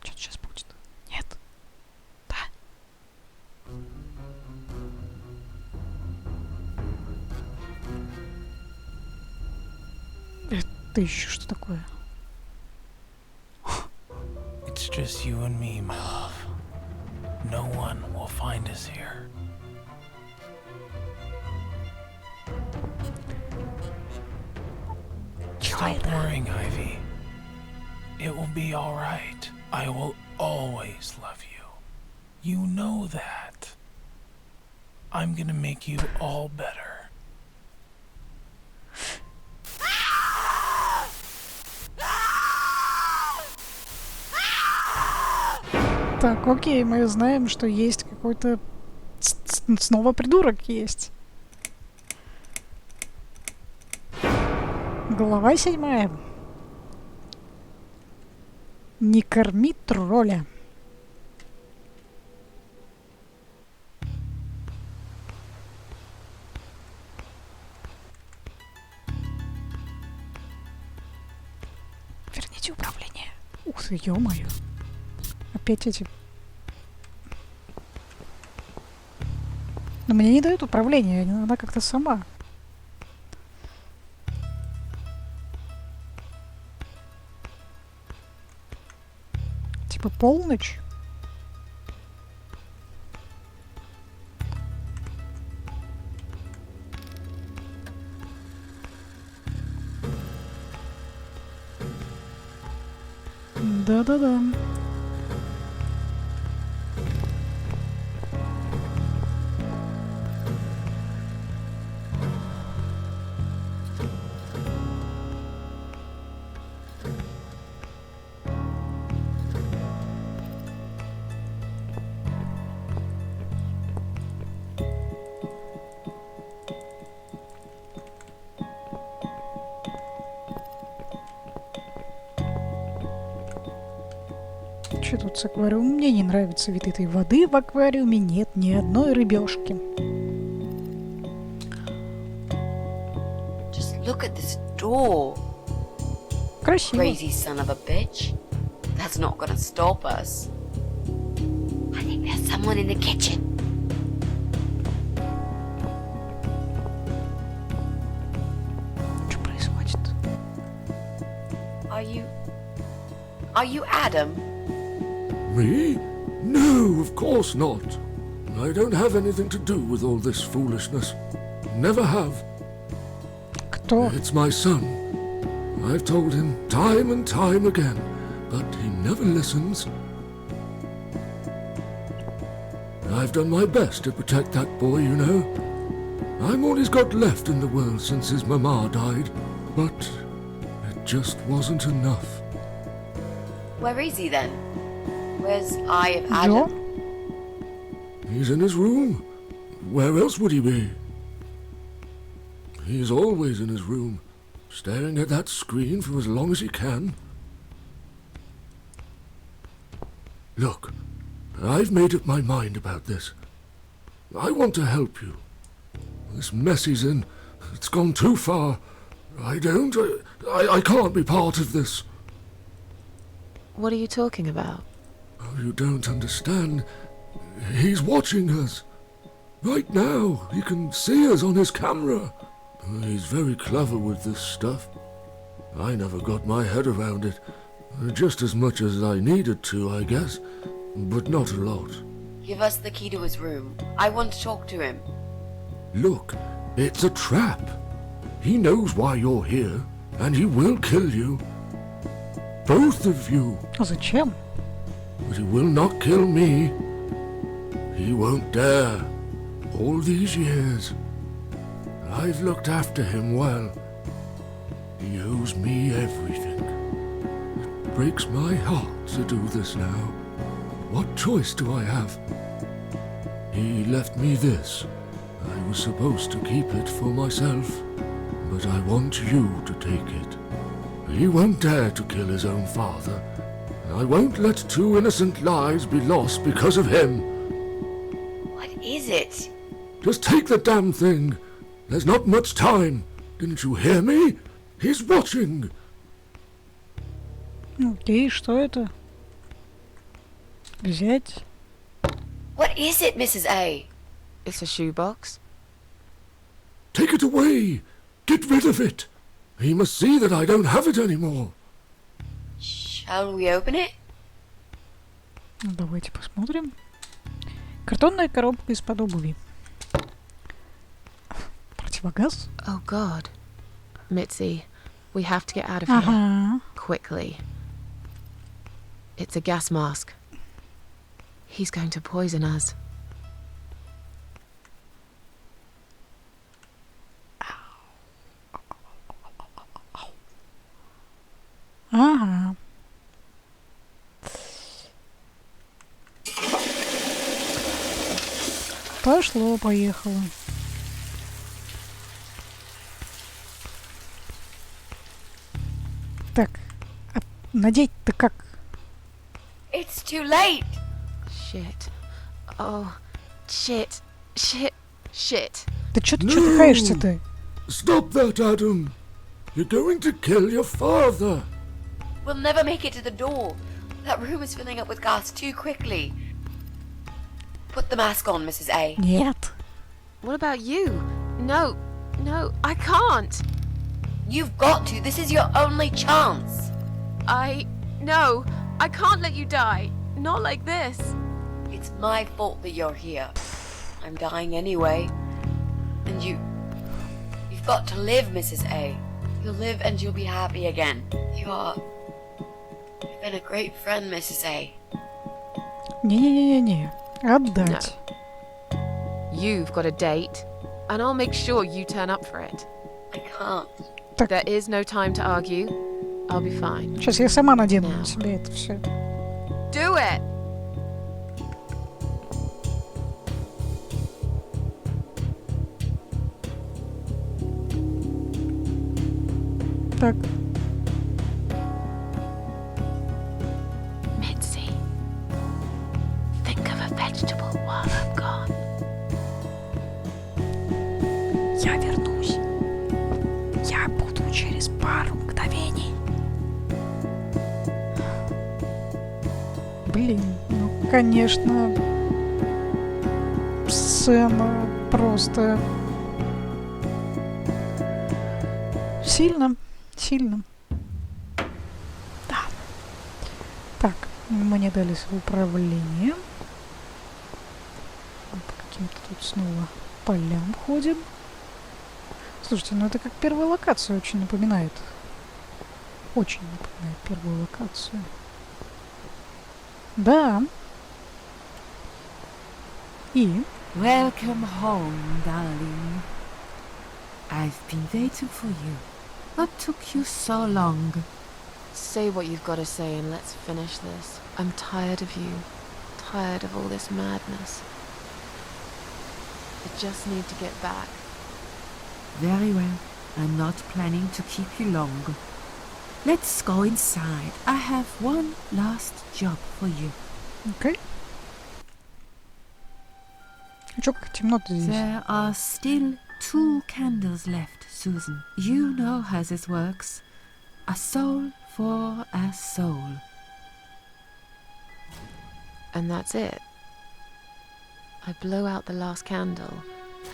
Чё сейчас будет? Нет? Да? Это еще что такое? It's just you and me, my love. No one will find us here. Stop worrying, Ivy. It will be all right. I will always love you. You know that. I'm gonna make you all better. Так, окей, мы знаем, что есть какой-то снова придурок есть. Глава 7. Не корми тролля. Верните управление. Ух ты, ё-моё. Опять эти... Но мне не дают управление, она как-то сама. Типа полночь? Да-да-да. Что тут с аквариумом? Мне не нравится вид этой воды в аквариуме. Нет ни одной рыбешки. Just look at this door. Красиво. Crazy son of a bitch. That's not gonna stop us. I think there's someone in the kitchen. Что происходит? Are you Adam? Me? No, of course not. I don't have anything to do with all this foolishness. Never have. Кто? It's my son. I've told him time and time again, but he never listens. I've done my best to protect that boy, you know. I'm all he's got left in the world since his mama died, but it just wasn't enough. Where is he then? Where's Eye of Adam? Джо? He's in his room. Where else would he be? He's always in his room, staring at that screen for as long as he can. Look, I've made up my mind about this. I want to help you. This mess he's in, it's gone too far. I can't be part of this. What are you talking about? Oh, you don't understand. He's watching us. Right now, he can see us on his camera. He's very clever with this stuff. I never got my head around it. Just as much as I needed to, I guess. But not a lot. Give us the key to his room. I want to talk to him. Look, it's a trap. He knows why you're here, and he will kill you. Both of you. А зачем? But he will not kill me. He won't dare. All these years, I've looked after him well. He owes me everything. It breaks my heart to do this now. What choice do I have? He left me this. I was supposed to keep it for myself, but I want you to take it. He won't dare to kill his own father, and I won't let 2 innocent lives be lost because of him. What is it? Just take the damn thing. There's not much time. Didn't you hear me? He's watching. Окей, что это? Взять? What is it, Mrs. A? It's a shoebox. Take it away. Get rid of it. He must see that I don't have it anymore. Shall we open it? Ну, давайте посмотрим. Картонная коробка из-под обуви. Противогаз? Oh God. Mitzi, we have to get out of here. Ага. Quickly. It's a gas mask. He's going to poison us. Ага. Пошло, поехало. Так, а надеть-то как? It's too late. Shit. Oh, shit. Shit. Shit. Да чё ты чухаешься-то? Stop that, Adam. You're going to kill your father. We'll never make it to the door. That room is filling up with gas too quickly. Put the mask on, Mrs. A. Нет. What about you? No. No, I can't. You've got to. This is your only chance. No. I can't let you die. Not like this. It's my fault that you're here. I'm dying anyway. And you've got to live, Mrs. A. You'll live and you'll be happy again. You've been a great friend, Mrs. A. Не-не-не-не. Отдать. You've got a date, and I'll make sure you turn up for it. I can't. There is no time to argue. I'll be fine. Сейчас я сама надену на себя это все. Do it! Так. Mitzi, think of a vegetable while I'm gone. Я вернусь. Я буду через пару мгновений. Блин, ну, конечно, сцена просто сильно. Да. Так, мне дали управление. По каким-то тут снова полям ходим. Слушайте, ну это как первая локация очень напоминает. Очень напоминает первую локацию. Да. И? Welcome home, darling. I've been waiting for you. What took you so long? Say what you've got to say and let's finish this. I'm tired of you. Tired of all this madness. I just need to get back. Very well. I'm not planning to keep you long. Let's go inside. I have one last job for you. Окей. А чё, как темно-то здесь? There are still 2 candles left, Susan. You know how this works. A soul for a soul. and that's it. I blow out the last candle,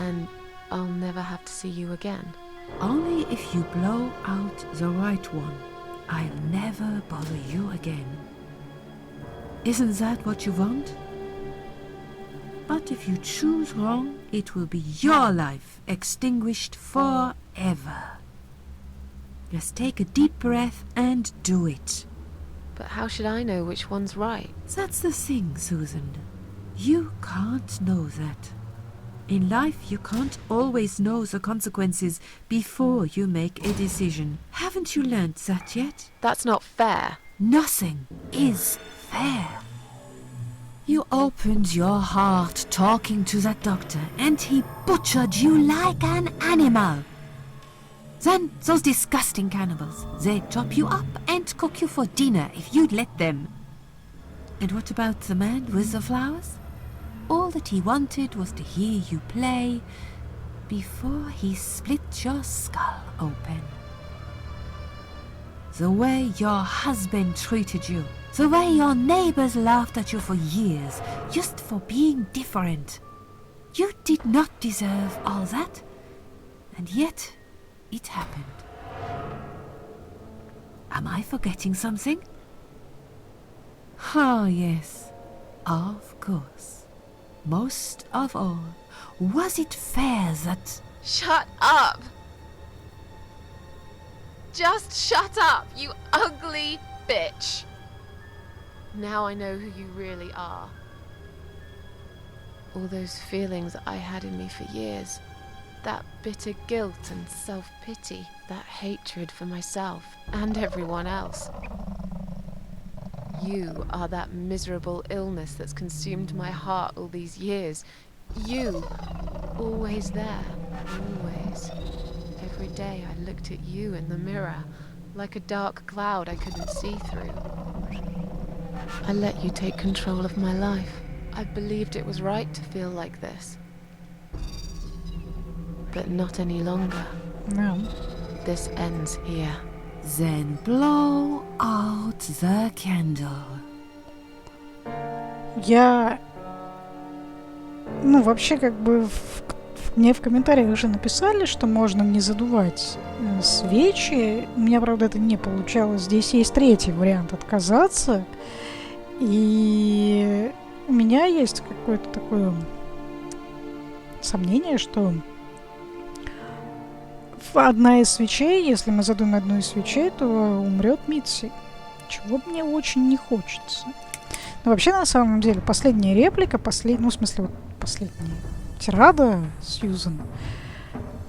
and I'll never have to see you again. Only if you blow out the right one. I'll never bother you again. Isn't that what you want? But if you choose wrong, it will be your life extinguished forever. Just take a deep breath and do it. But how should I know which one's right? That's the thing, Susan. You can't know that. In life, you can't always know the consequences before you make a decision. Haven't you learned that yet? That's not fair. Nothing is fair. You opened your heart talking to that doctor, and he butchered you like an animal. Then those disgusting cannibals, they chop you up and cook you for dinner if you'd let them. And what about the man with the flowers? All that he wanted was to hear you play before he split your skull open. The way your husband treated you, the way your neighbors laughed at you for years, just for being different. You did not deserve all that, and yet it happened. Am I forgetting something? Oh, yes, of course. Most of all, was it fair that... Shut up! Just shut up, you ugly bitch! Now I know who you really are. All those feelings I had in me for years. That bitter guilt and self-pity. That hatred for myself and everyone else. You are that miserable illness that's consumed my heart all these years. You, always there, always. Every day I looked at you in the mirror, like a dark cloud I couldn't see through. I let you take control of my life. I believed it was right to feel like this. But not any longer. No. This ends here. Then blow out the candle. Я... Ну, вообще, как бы, мне в комментариях уже написали, что можно не задувать свечи. У меня, правда, это не получалось. Здесь есть третий вариант — отказаться. И у меня есть какое-то такое сомнение, что одна из свечей, если мы задуем одну из свечей, то умрет Митси. Чего мне очень не хочется. Но вообще, на самом деле, последняя реплика, ну, в смысле, вот последняя тирада Сьюзен,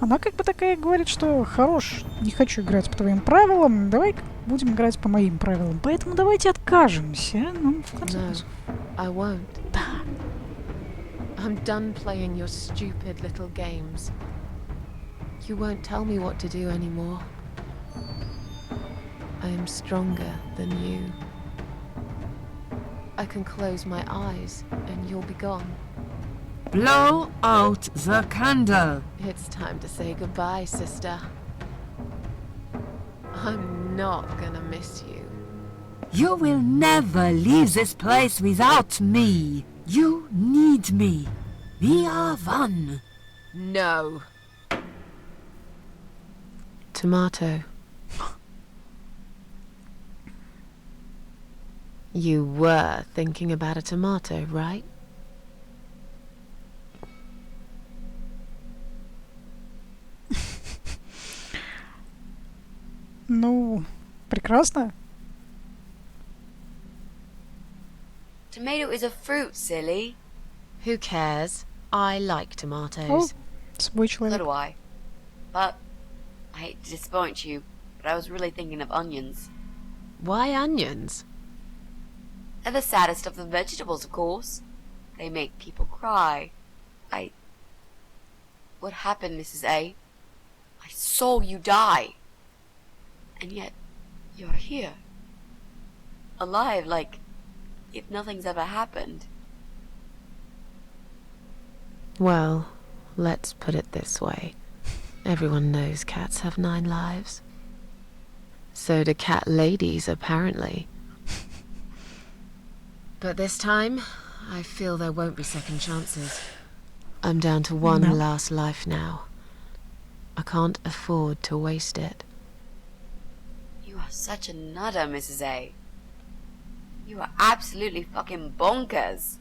она как бы такая говорит, что хорош, не хочу играть по твоим правилам, давай будем играть по моим правилам. Поэтому давайте откажемся. Ну, в конце концов. I won't. Да. I'm done playing your stupid little games. You won't tell me what to do anymore. I am stronger than you. I can close my eyes and you'll be gone. Blow out the candle. It's time to say goodbye, sister. I'm not gonna miss you. You will never leave this place without me. You need me. We are one. No. Tomato. You were thinking about a tomato, right? Ну, прекрасно. Tomato is a fruit, silly. Who cares? I like tomatoes. О, свой So человек. do I. But I hate to disappoint you, but I was really thinking of onions. Why onions? They're the saddest of the vegetables, of course. They make people cry. What happened, Mrs. A? I saw you die. And yet, you're here. Alive, like if nothing's ever happened. Well, let's put it this way. Everyone knows cats have 9 lives. So do cat ladies, apparently. But this time, I feel there won't be second chances. I'm down to one No. last life now. I can't afford to waste it. You are such a nutter, Mrs. A. You are absolutely fucking bonkers.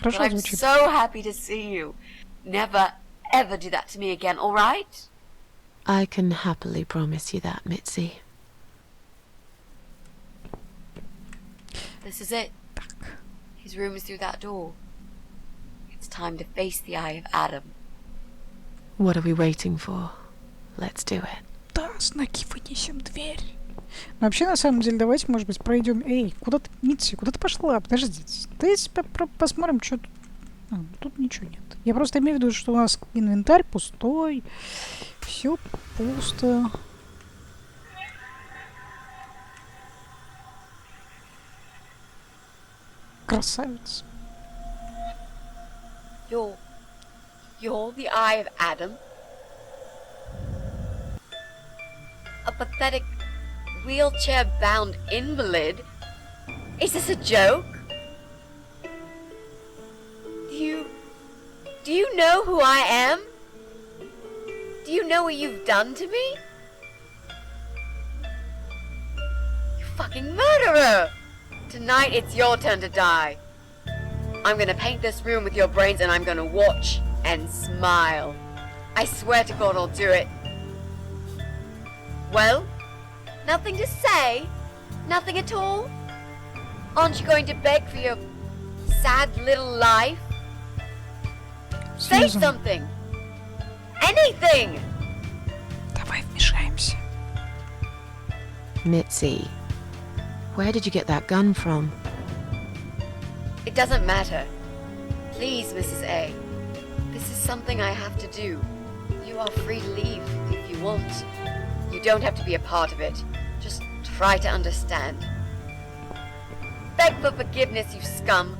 But Хорошо I'm звучит. so happy to see you. Never, ever do that to me again, alright? I can happily promise you that, Mitzi. This is it. His room is through that door. It's time to face the eye of Adam. What are we waiting for? Let's do it. Да, знаки вынесем дверь. Но вообще, на самом деле, давайте, может быть, пройдем. Эй, куда ты, Митси, куда ты пошла? Подождите. Давайте посмотрим, что тут. Тут ничего нет. Я просто имею в виду, что у нас инвентарь пустой. Все пусто. Красавец. You're the eye of Adam? A pathetic, wheelchair-bound invalid? Is this a joke? Do you know who I am? Do you know what you've done to me? You fucking murderer! Tonight it's your turn to die. I'm gonna paint this room with your brains and I'm gonna watch and smile. I swear to God I'll do it. Well? Nothing to say? Nothing at all? Aren't you going to beg for your sad little life? Say Susan. something! Anything! Давай вмешаемся. Mitzi, where did you get that gun from? It doesn't matter. Please, Mrs. A. This is something I have to do. You are free to leave if you want. You don't have to be a part of it. Just try to understand. Beg for forgiveness, you scum.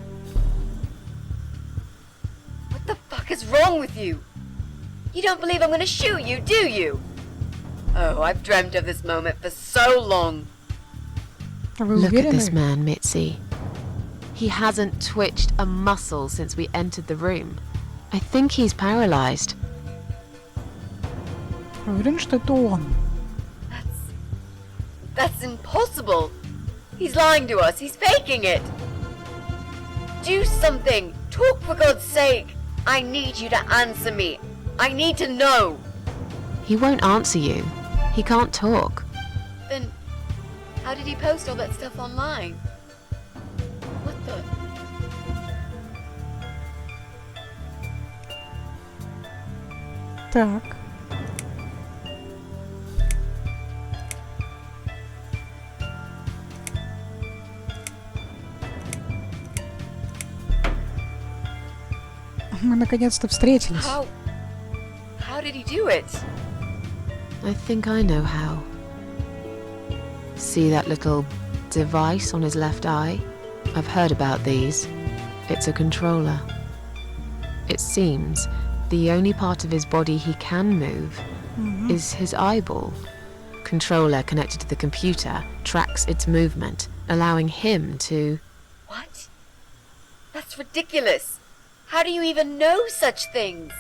What the fuck is wrong with you? You don't believe I'm gonna shoot you, do you? Oh, I've dreamt of this moment for so long. Вы Look at уверены? this man, Mitzi. He hasn't twitched a muscle since we entered the room. I think he's paralyzed. Вы уверены, что это он? That's impossible. He's lying to us. He's faking it. Do something. Talk for God's sake. I need you to answer me. I need to know. He won't answer you. He can't talk. Then, how did he post all that stuff online? What the? Так. Мы наконец-то встретились. How did he do it? I think I know how. See that little device on his left eye? I've heard about these. It's a controller. It seems the only part of his body he can move is his eyeball. Controller connected to the computer tracks its movement, allowing him to... What? That's ridiculous. How do you even know such things?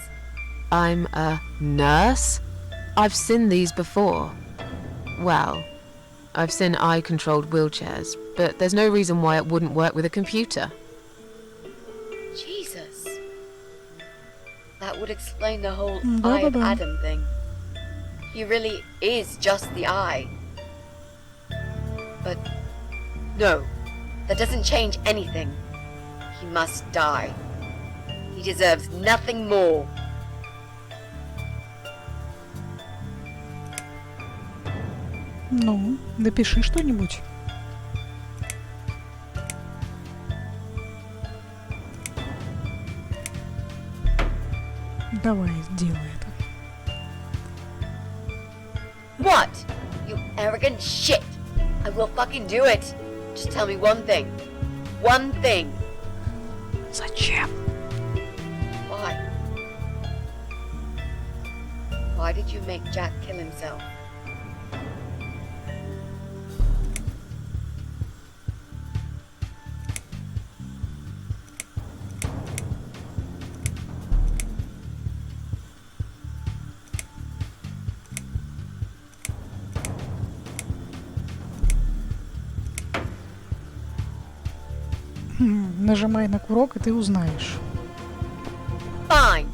I'm a nurse? I've seen these before. Well, I've seen eye-controlled wheelchairs, but there's no reason why it wouldn't work with a computer. Jesus. That would explain the whole Да-да-да. Eye of Adam thing. He really is just the eye. But no, that doesn't change anything. He must die. He deserves nothing more. Ну, напиши что-нибудь. Давай, сделай это. What? You arrogant shit! I will fucking do it! Just tell me one thing. One thing. Зачем? Why? Why did you make Jack kill himself? нажимай на курок, и ты узнаешь. Fine.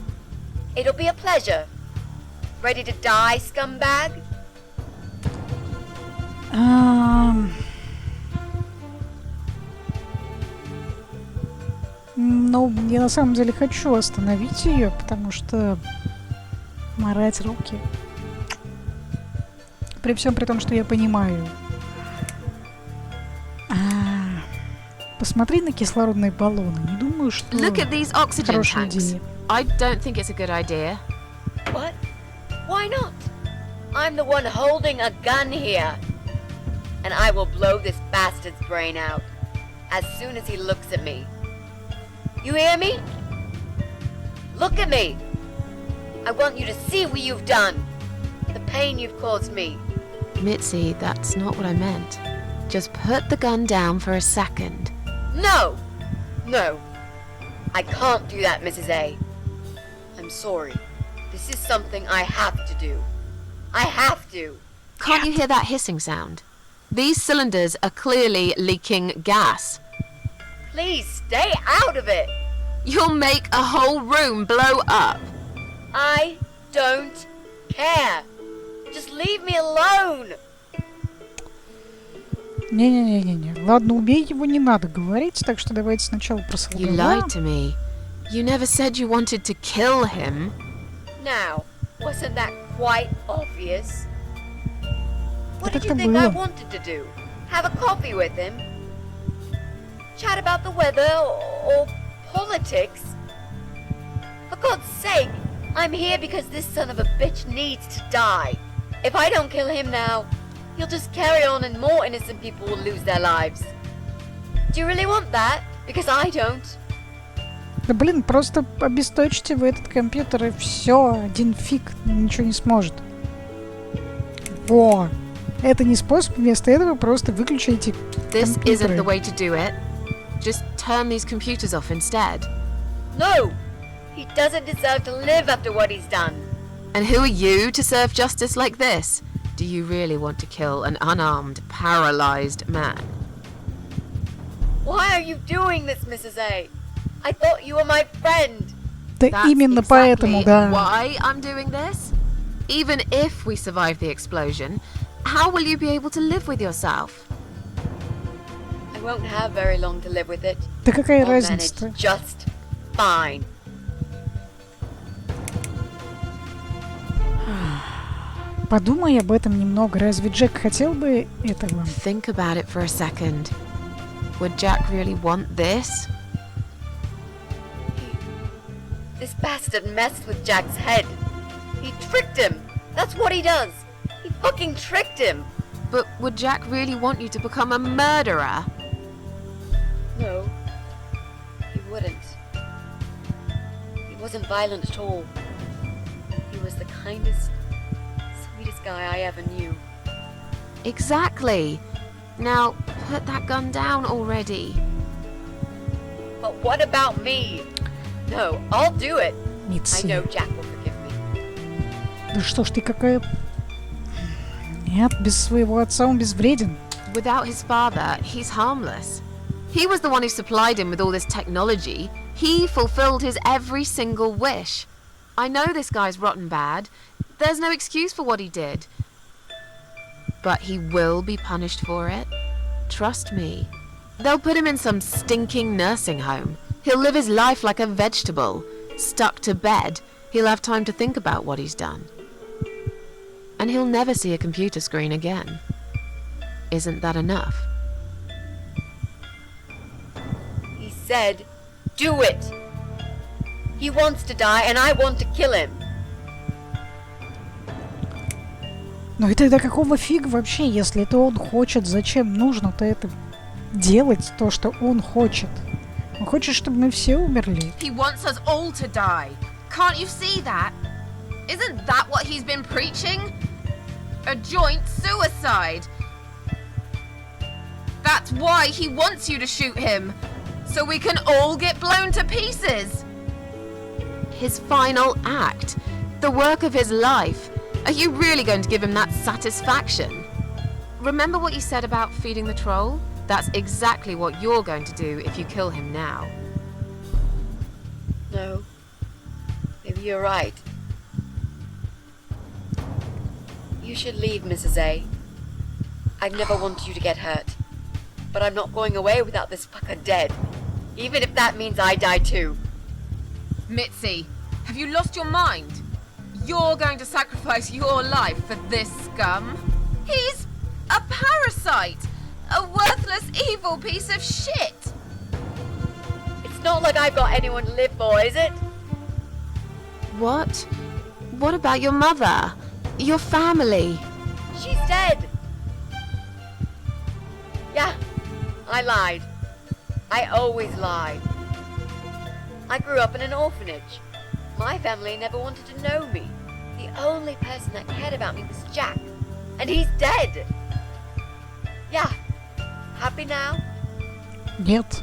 It'll be a pleasure. Ready to die, scumbag? Ну, я на самом деле хочу остановить ее, потому что марать руки. При всем при том, что я понимаю. Посмотри на кислородные баллоны. Не думаю, что Look at these oxygen хорошая tanks. идея. I don't think it's a good idea. What? Why not? I'm the one holding a gun here. And I will blow this bastard's brain out as soon as he looks at me. You hear me? Look at me. I want you to see what you've done. The pain you've caused me. Mitzi, that's not what I meant. Just put the gun down for a second. No! No. I can't do that, Mrs. A. I'm sorry. This is something I have to do. I have to. Can't you hear that hissing sound? These cylinders are clearly leaking gas. Please stay out of it. You'll make a whole room blow up. I don't care. Just leave me alone. Не-не-не-не-не. Ладно, убей его не надо говорить, так что давайте сначала про You слова. lied to me. You never said you wanted to kill him. Now, wasn't that quite obvious? What Это did you think I было. wanted to do? Have a coffee with him? Chat about the weather or politics? For God's sake, I'm here because this son of a bitch needs to die. If I don't kill him now, he'll just carry on and more innocent people will lose their lives. Do you really want that? Because I don't. Да блин, просто обесточьте вы этот компьютер и все, один фиг, ничего не сможет. Во! Это не способ, вместо этого просто выключайте This компьютеры. isn't the way to do it. Just turn these computers off instead. No! He doesn't deserve to live after what he's done. And who are you to serve justice like this? Do you really want to kill an unarmed, paralyzed man? Why are you doing this, Mrs. A? I thought you were my friend. Да That's именно поэтому, exactly да. why I'm doing this. Even if we survive the explosion, how will you be able to live with yourself? I won't have very long to live with it. Да какая I'll manage разница-то? just fine. Подумай об этом немного. Разве Джек хотел бы этого? Think about it for a second. Would Jack really want this? This bastard messed with Jack's head. He tricked him. That's what he does. He fucking tricked him. But would Jack really want you to become a murderer? No, he wouldn't. He wasn't violent at all. He was the kindest, sweetest guy I ever knew. Exactly. Now, put that gun down already. But what about me? No, I'll do it. I Митси. know Jack will forgive me. Да что ж ты какая... Нет, без своего отца он безвреден. Without his father, he's harmless. He was the one who supplied him with all this technology. He fulfilled his every single wish. I know this guy's rotten bad. There's no excuse for what he did. But he will be punished for it. Trust me. They'll put him in some stinking nursing home. He'll live his life like a vegetable. Stuck to bed. He'll have time to think about what he's done. And he'll never see a computer screen again. Isn't that enough? He said, do it. He wants to die and I want to kill him. Ну и тогда какого фига вообще, если это он хочет, зачем нужно-то это делать, то, что он хочет? Он хочет, чтобы мы все умерли. He wants us all to die. Can't you see that? Isn't that what he's been preaching? A joint suicide. That's why he wants you to shoot him. So we can all get blown to pieces. His final act. The work of his life. Are you really going to give him that satisfaction? Remember what you said about feeding the troll? That's exactly what you're going to do if you kill him now. No. Maybe you're right. You should leave, Mrs. A. I've never wanted you to get hurt. But I'm not going away without this fucker dead. Even if that means I die too. Mitzi, have you lost your mind? You're going to sacrifice your life for this scum? He's a parasite! A worthless, evil piece of shit! It's not like I've got anyone to live for, is it? What? What about your mother? Your family? She's dead. Yeah, I lied. I always lie. I grew up in an orphanage. My family never wanted to know me. The only person that cared about me was Jack. And he's dead. Yeah. Happy now? Нет.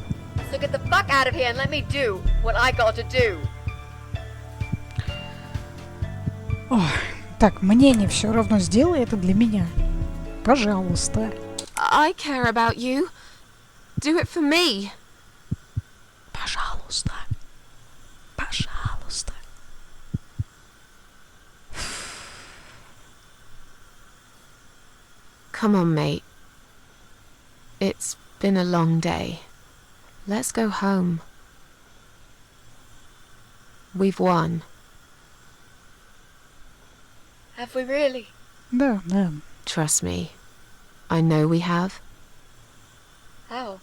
So get the fuck out of here and let me do what I got to do. Ох, так, мне не все равно, сделай это для меня. Пожалуйста. I care about you. Do it for me. Пожалуйста. Пожалуйста. Come on, mate. It's been a long day. Let's go home. We've won. Have we really? Да, да. Trust me. I know we have. How?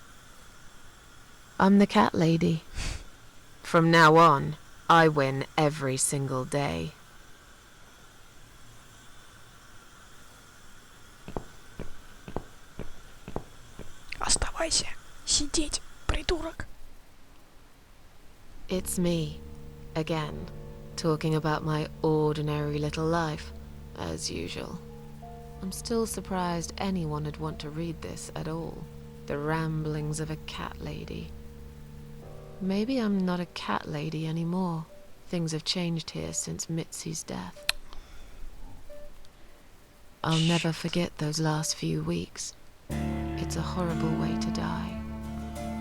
I'm the cat lady. From now on, I win every single day. Оставайся. Сидеть, придурок. It's me, again, talking about my ordinary little life, as usual. I'm still surprised anyone would want to read this at all. The ramblings of a cat lady. Maybe I'm not a cat lady anymore. Things have changed here since Mitzi's death. I'll never forget those last few weeks. It's a horrible way to die.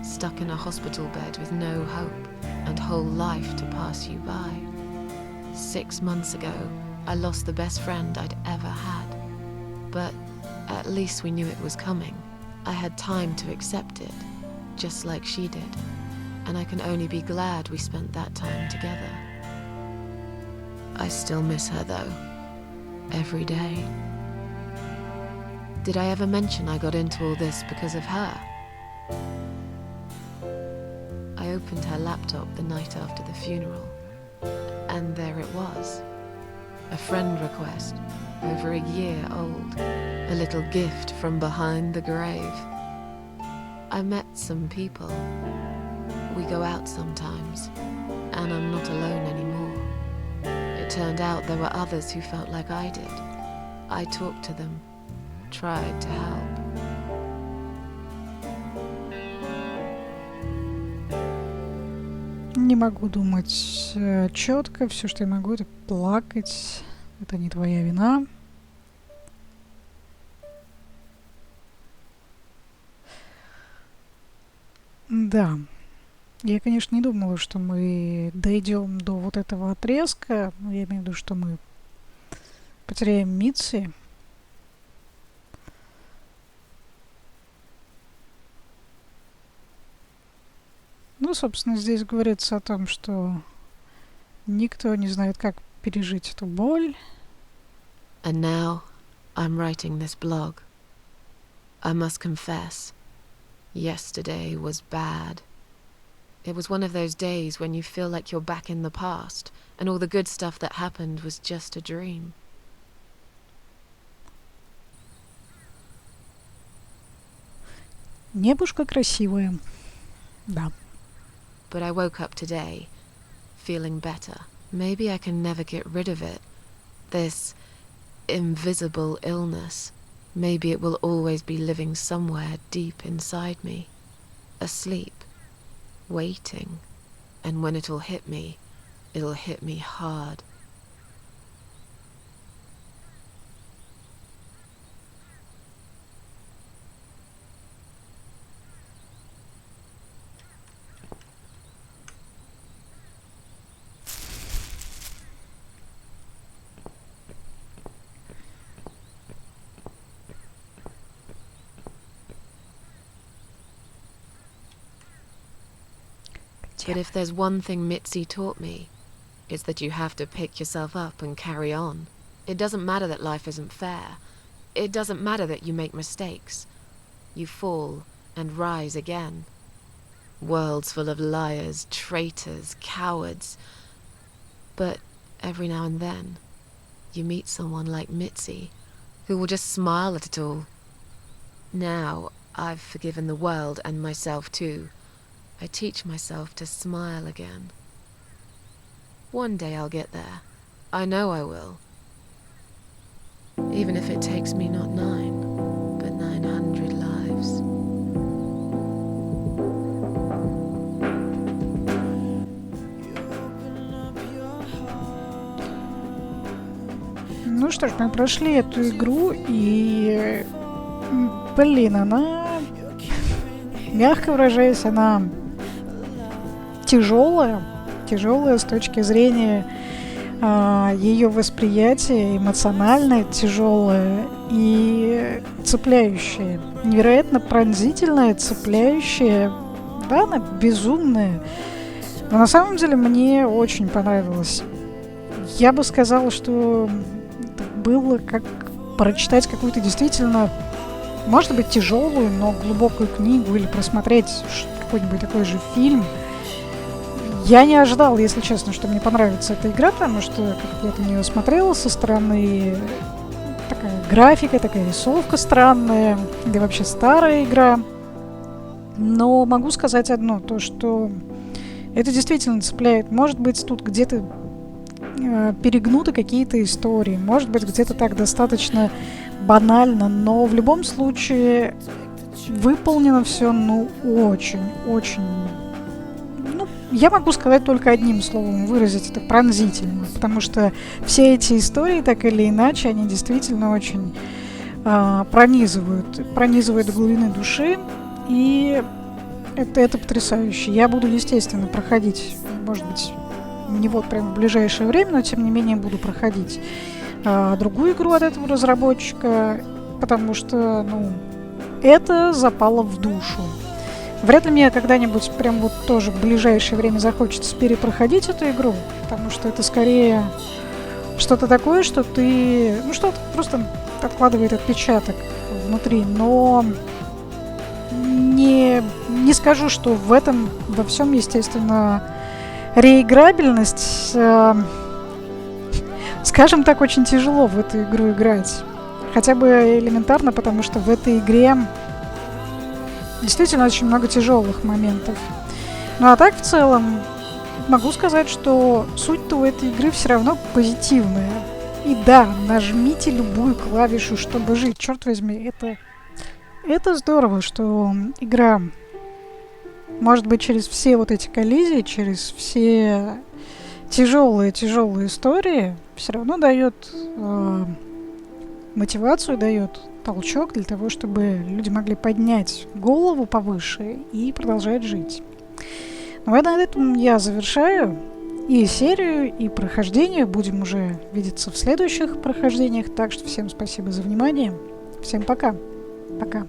Stuck in a hospital bed with no hope and whole life to pass you by. 6 months ago, I lost the best friend I'd ever had. But at least we knew it was coming. I had time to accept it, just like she did. And I can only be glad we spent that time together. I still miss her though, every day. Did I ever mention I got into all this because of her? I opened her laptop the night after the funeral, and there it was. A friend request, over a year old. A little gift from behind the grave. I met some people. We go out sometimes, and I'm not alone anymore. It turned out there were others who felt like I did. I talked to them, tried to help. Не могу думать четко. Все, что я могу, это плакать. Это не твоя вина. Да. Я, конечно, не думала, что мы дойдем до вот этого отрезка. Но я имею в виду, что мы потеряем Митси. Ну, собственно, здесь говорится о том, что никто не знает, как пережить эту боль. And now I'm writing this blog. I must confess, yesterday was bad. It was one of those days when you feel like you're back in the past, and all the good stuff that happened was just a dream. Небушка красивая. Да. But I woke up today, feeling better. Maybe I can never get rid of it. This invisible illness. Maybe it will always be living somewhere deep inside me. Asleep. Waiting. And when it'll hit me hard. But if there's one thing Mitzi taught me, it's that you have to pick yourself up and carry on. It doesn't matter that life isn't fair. It doesn't matter that you make mistakes. You fall and rise again. Worlds full of liars, traitors, cowards. But every now and then, you meet someone like Mitzi, who will just smile at it all. Now, I've forgiven the world and myself too. I teach myself to smile again. One day I'll get there. I know I will. Even if it takes me not 9, but 900 lives. Ну что ж, мы прошли эту игру, и, блин, она, мягко выражаясь, она тяжелая с точки зрения ее восприятия, эмоциональная, тяжелая и цепляющая, невероятно пронзительная, цепляющая, да, она безумная, но на самом деле мне очень понравилось. Я бы сказала, что это было как прочитать какую-то действительно, может быть, тяжелую, но глубокую книгу или просмотреть какой-нибудь такой же фильм. Я не ожидала, если честно, что мне понравится эта игра, потому что, как я на нее смотрела со стороны, такая графика, такая рисовка странная, да и вообще старая игра. Но могу сказать одно, то что это действительно цепляет. Может быть, тут где-то перегнуты какие-то истории, может быть, где-то так достаточно банально, но в любом случае выполнено все, ну, очень. Ну, я могу сказать только одним словом, выразить это пронзительно, потому что все эти истории, так или иначе, они действительно очень пронизывают до глубины души, и это потрясающе. Я буду, естественно, проходить, может быть, не вот прямо в ближайшее время, но тем не менее буду проходить другую игру от этого разработчика, потому что, ну, это запало в душу. Вряд ли мне когда-нибудь прям вот тоже в ближайшее время захочется перепроходить эту игру, потому что это скорее что-то такое, что ты... Ну, что-то просто откладывает отпечаток внутри, но не скажу, что в этом во всем, естественно, реиграбельность, скажем так, очень тяжело в эту игру играть. Хотя бы элементарно, потому что в этой игре действительно очень много тяжелых моментов. Ну а так в целом могу сказать, что суть-то у этой игры все равно позитивная. И да, нажмите любую клавишу, чтобы жить. Черт возьми, это здорово, что игра, может быть, через все вот эти коллизии, через все тяжелые истории, все равно дает мотивацию, дает толчок для того, чтобы люди могли поднять голову повыше и продолжать жить. Ну, на этом я завершаю и серию, и прохождение. Будем уже видеться в следующих прохождениях. Так что всем спасибо за внимание. Всем пока. Пока.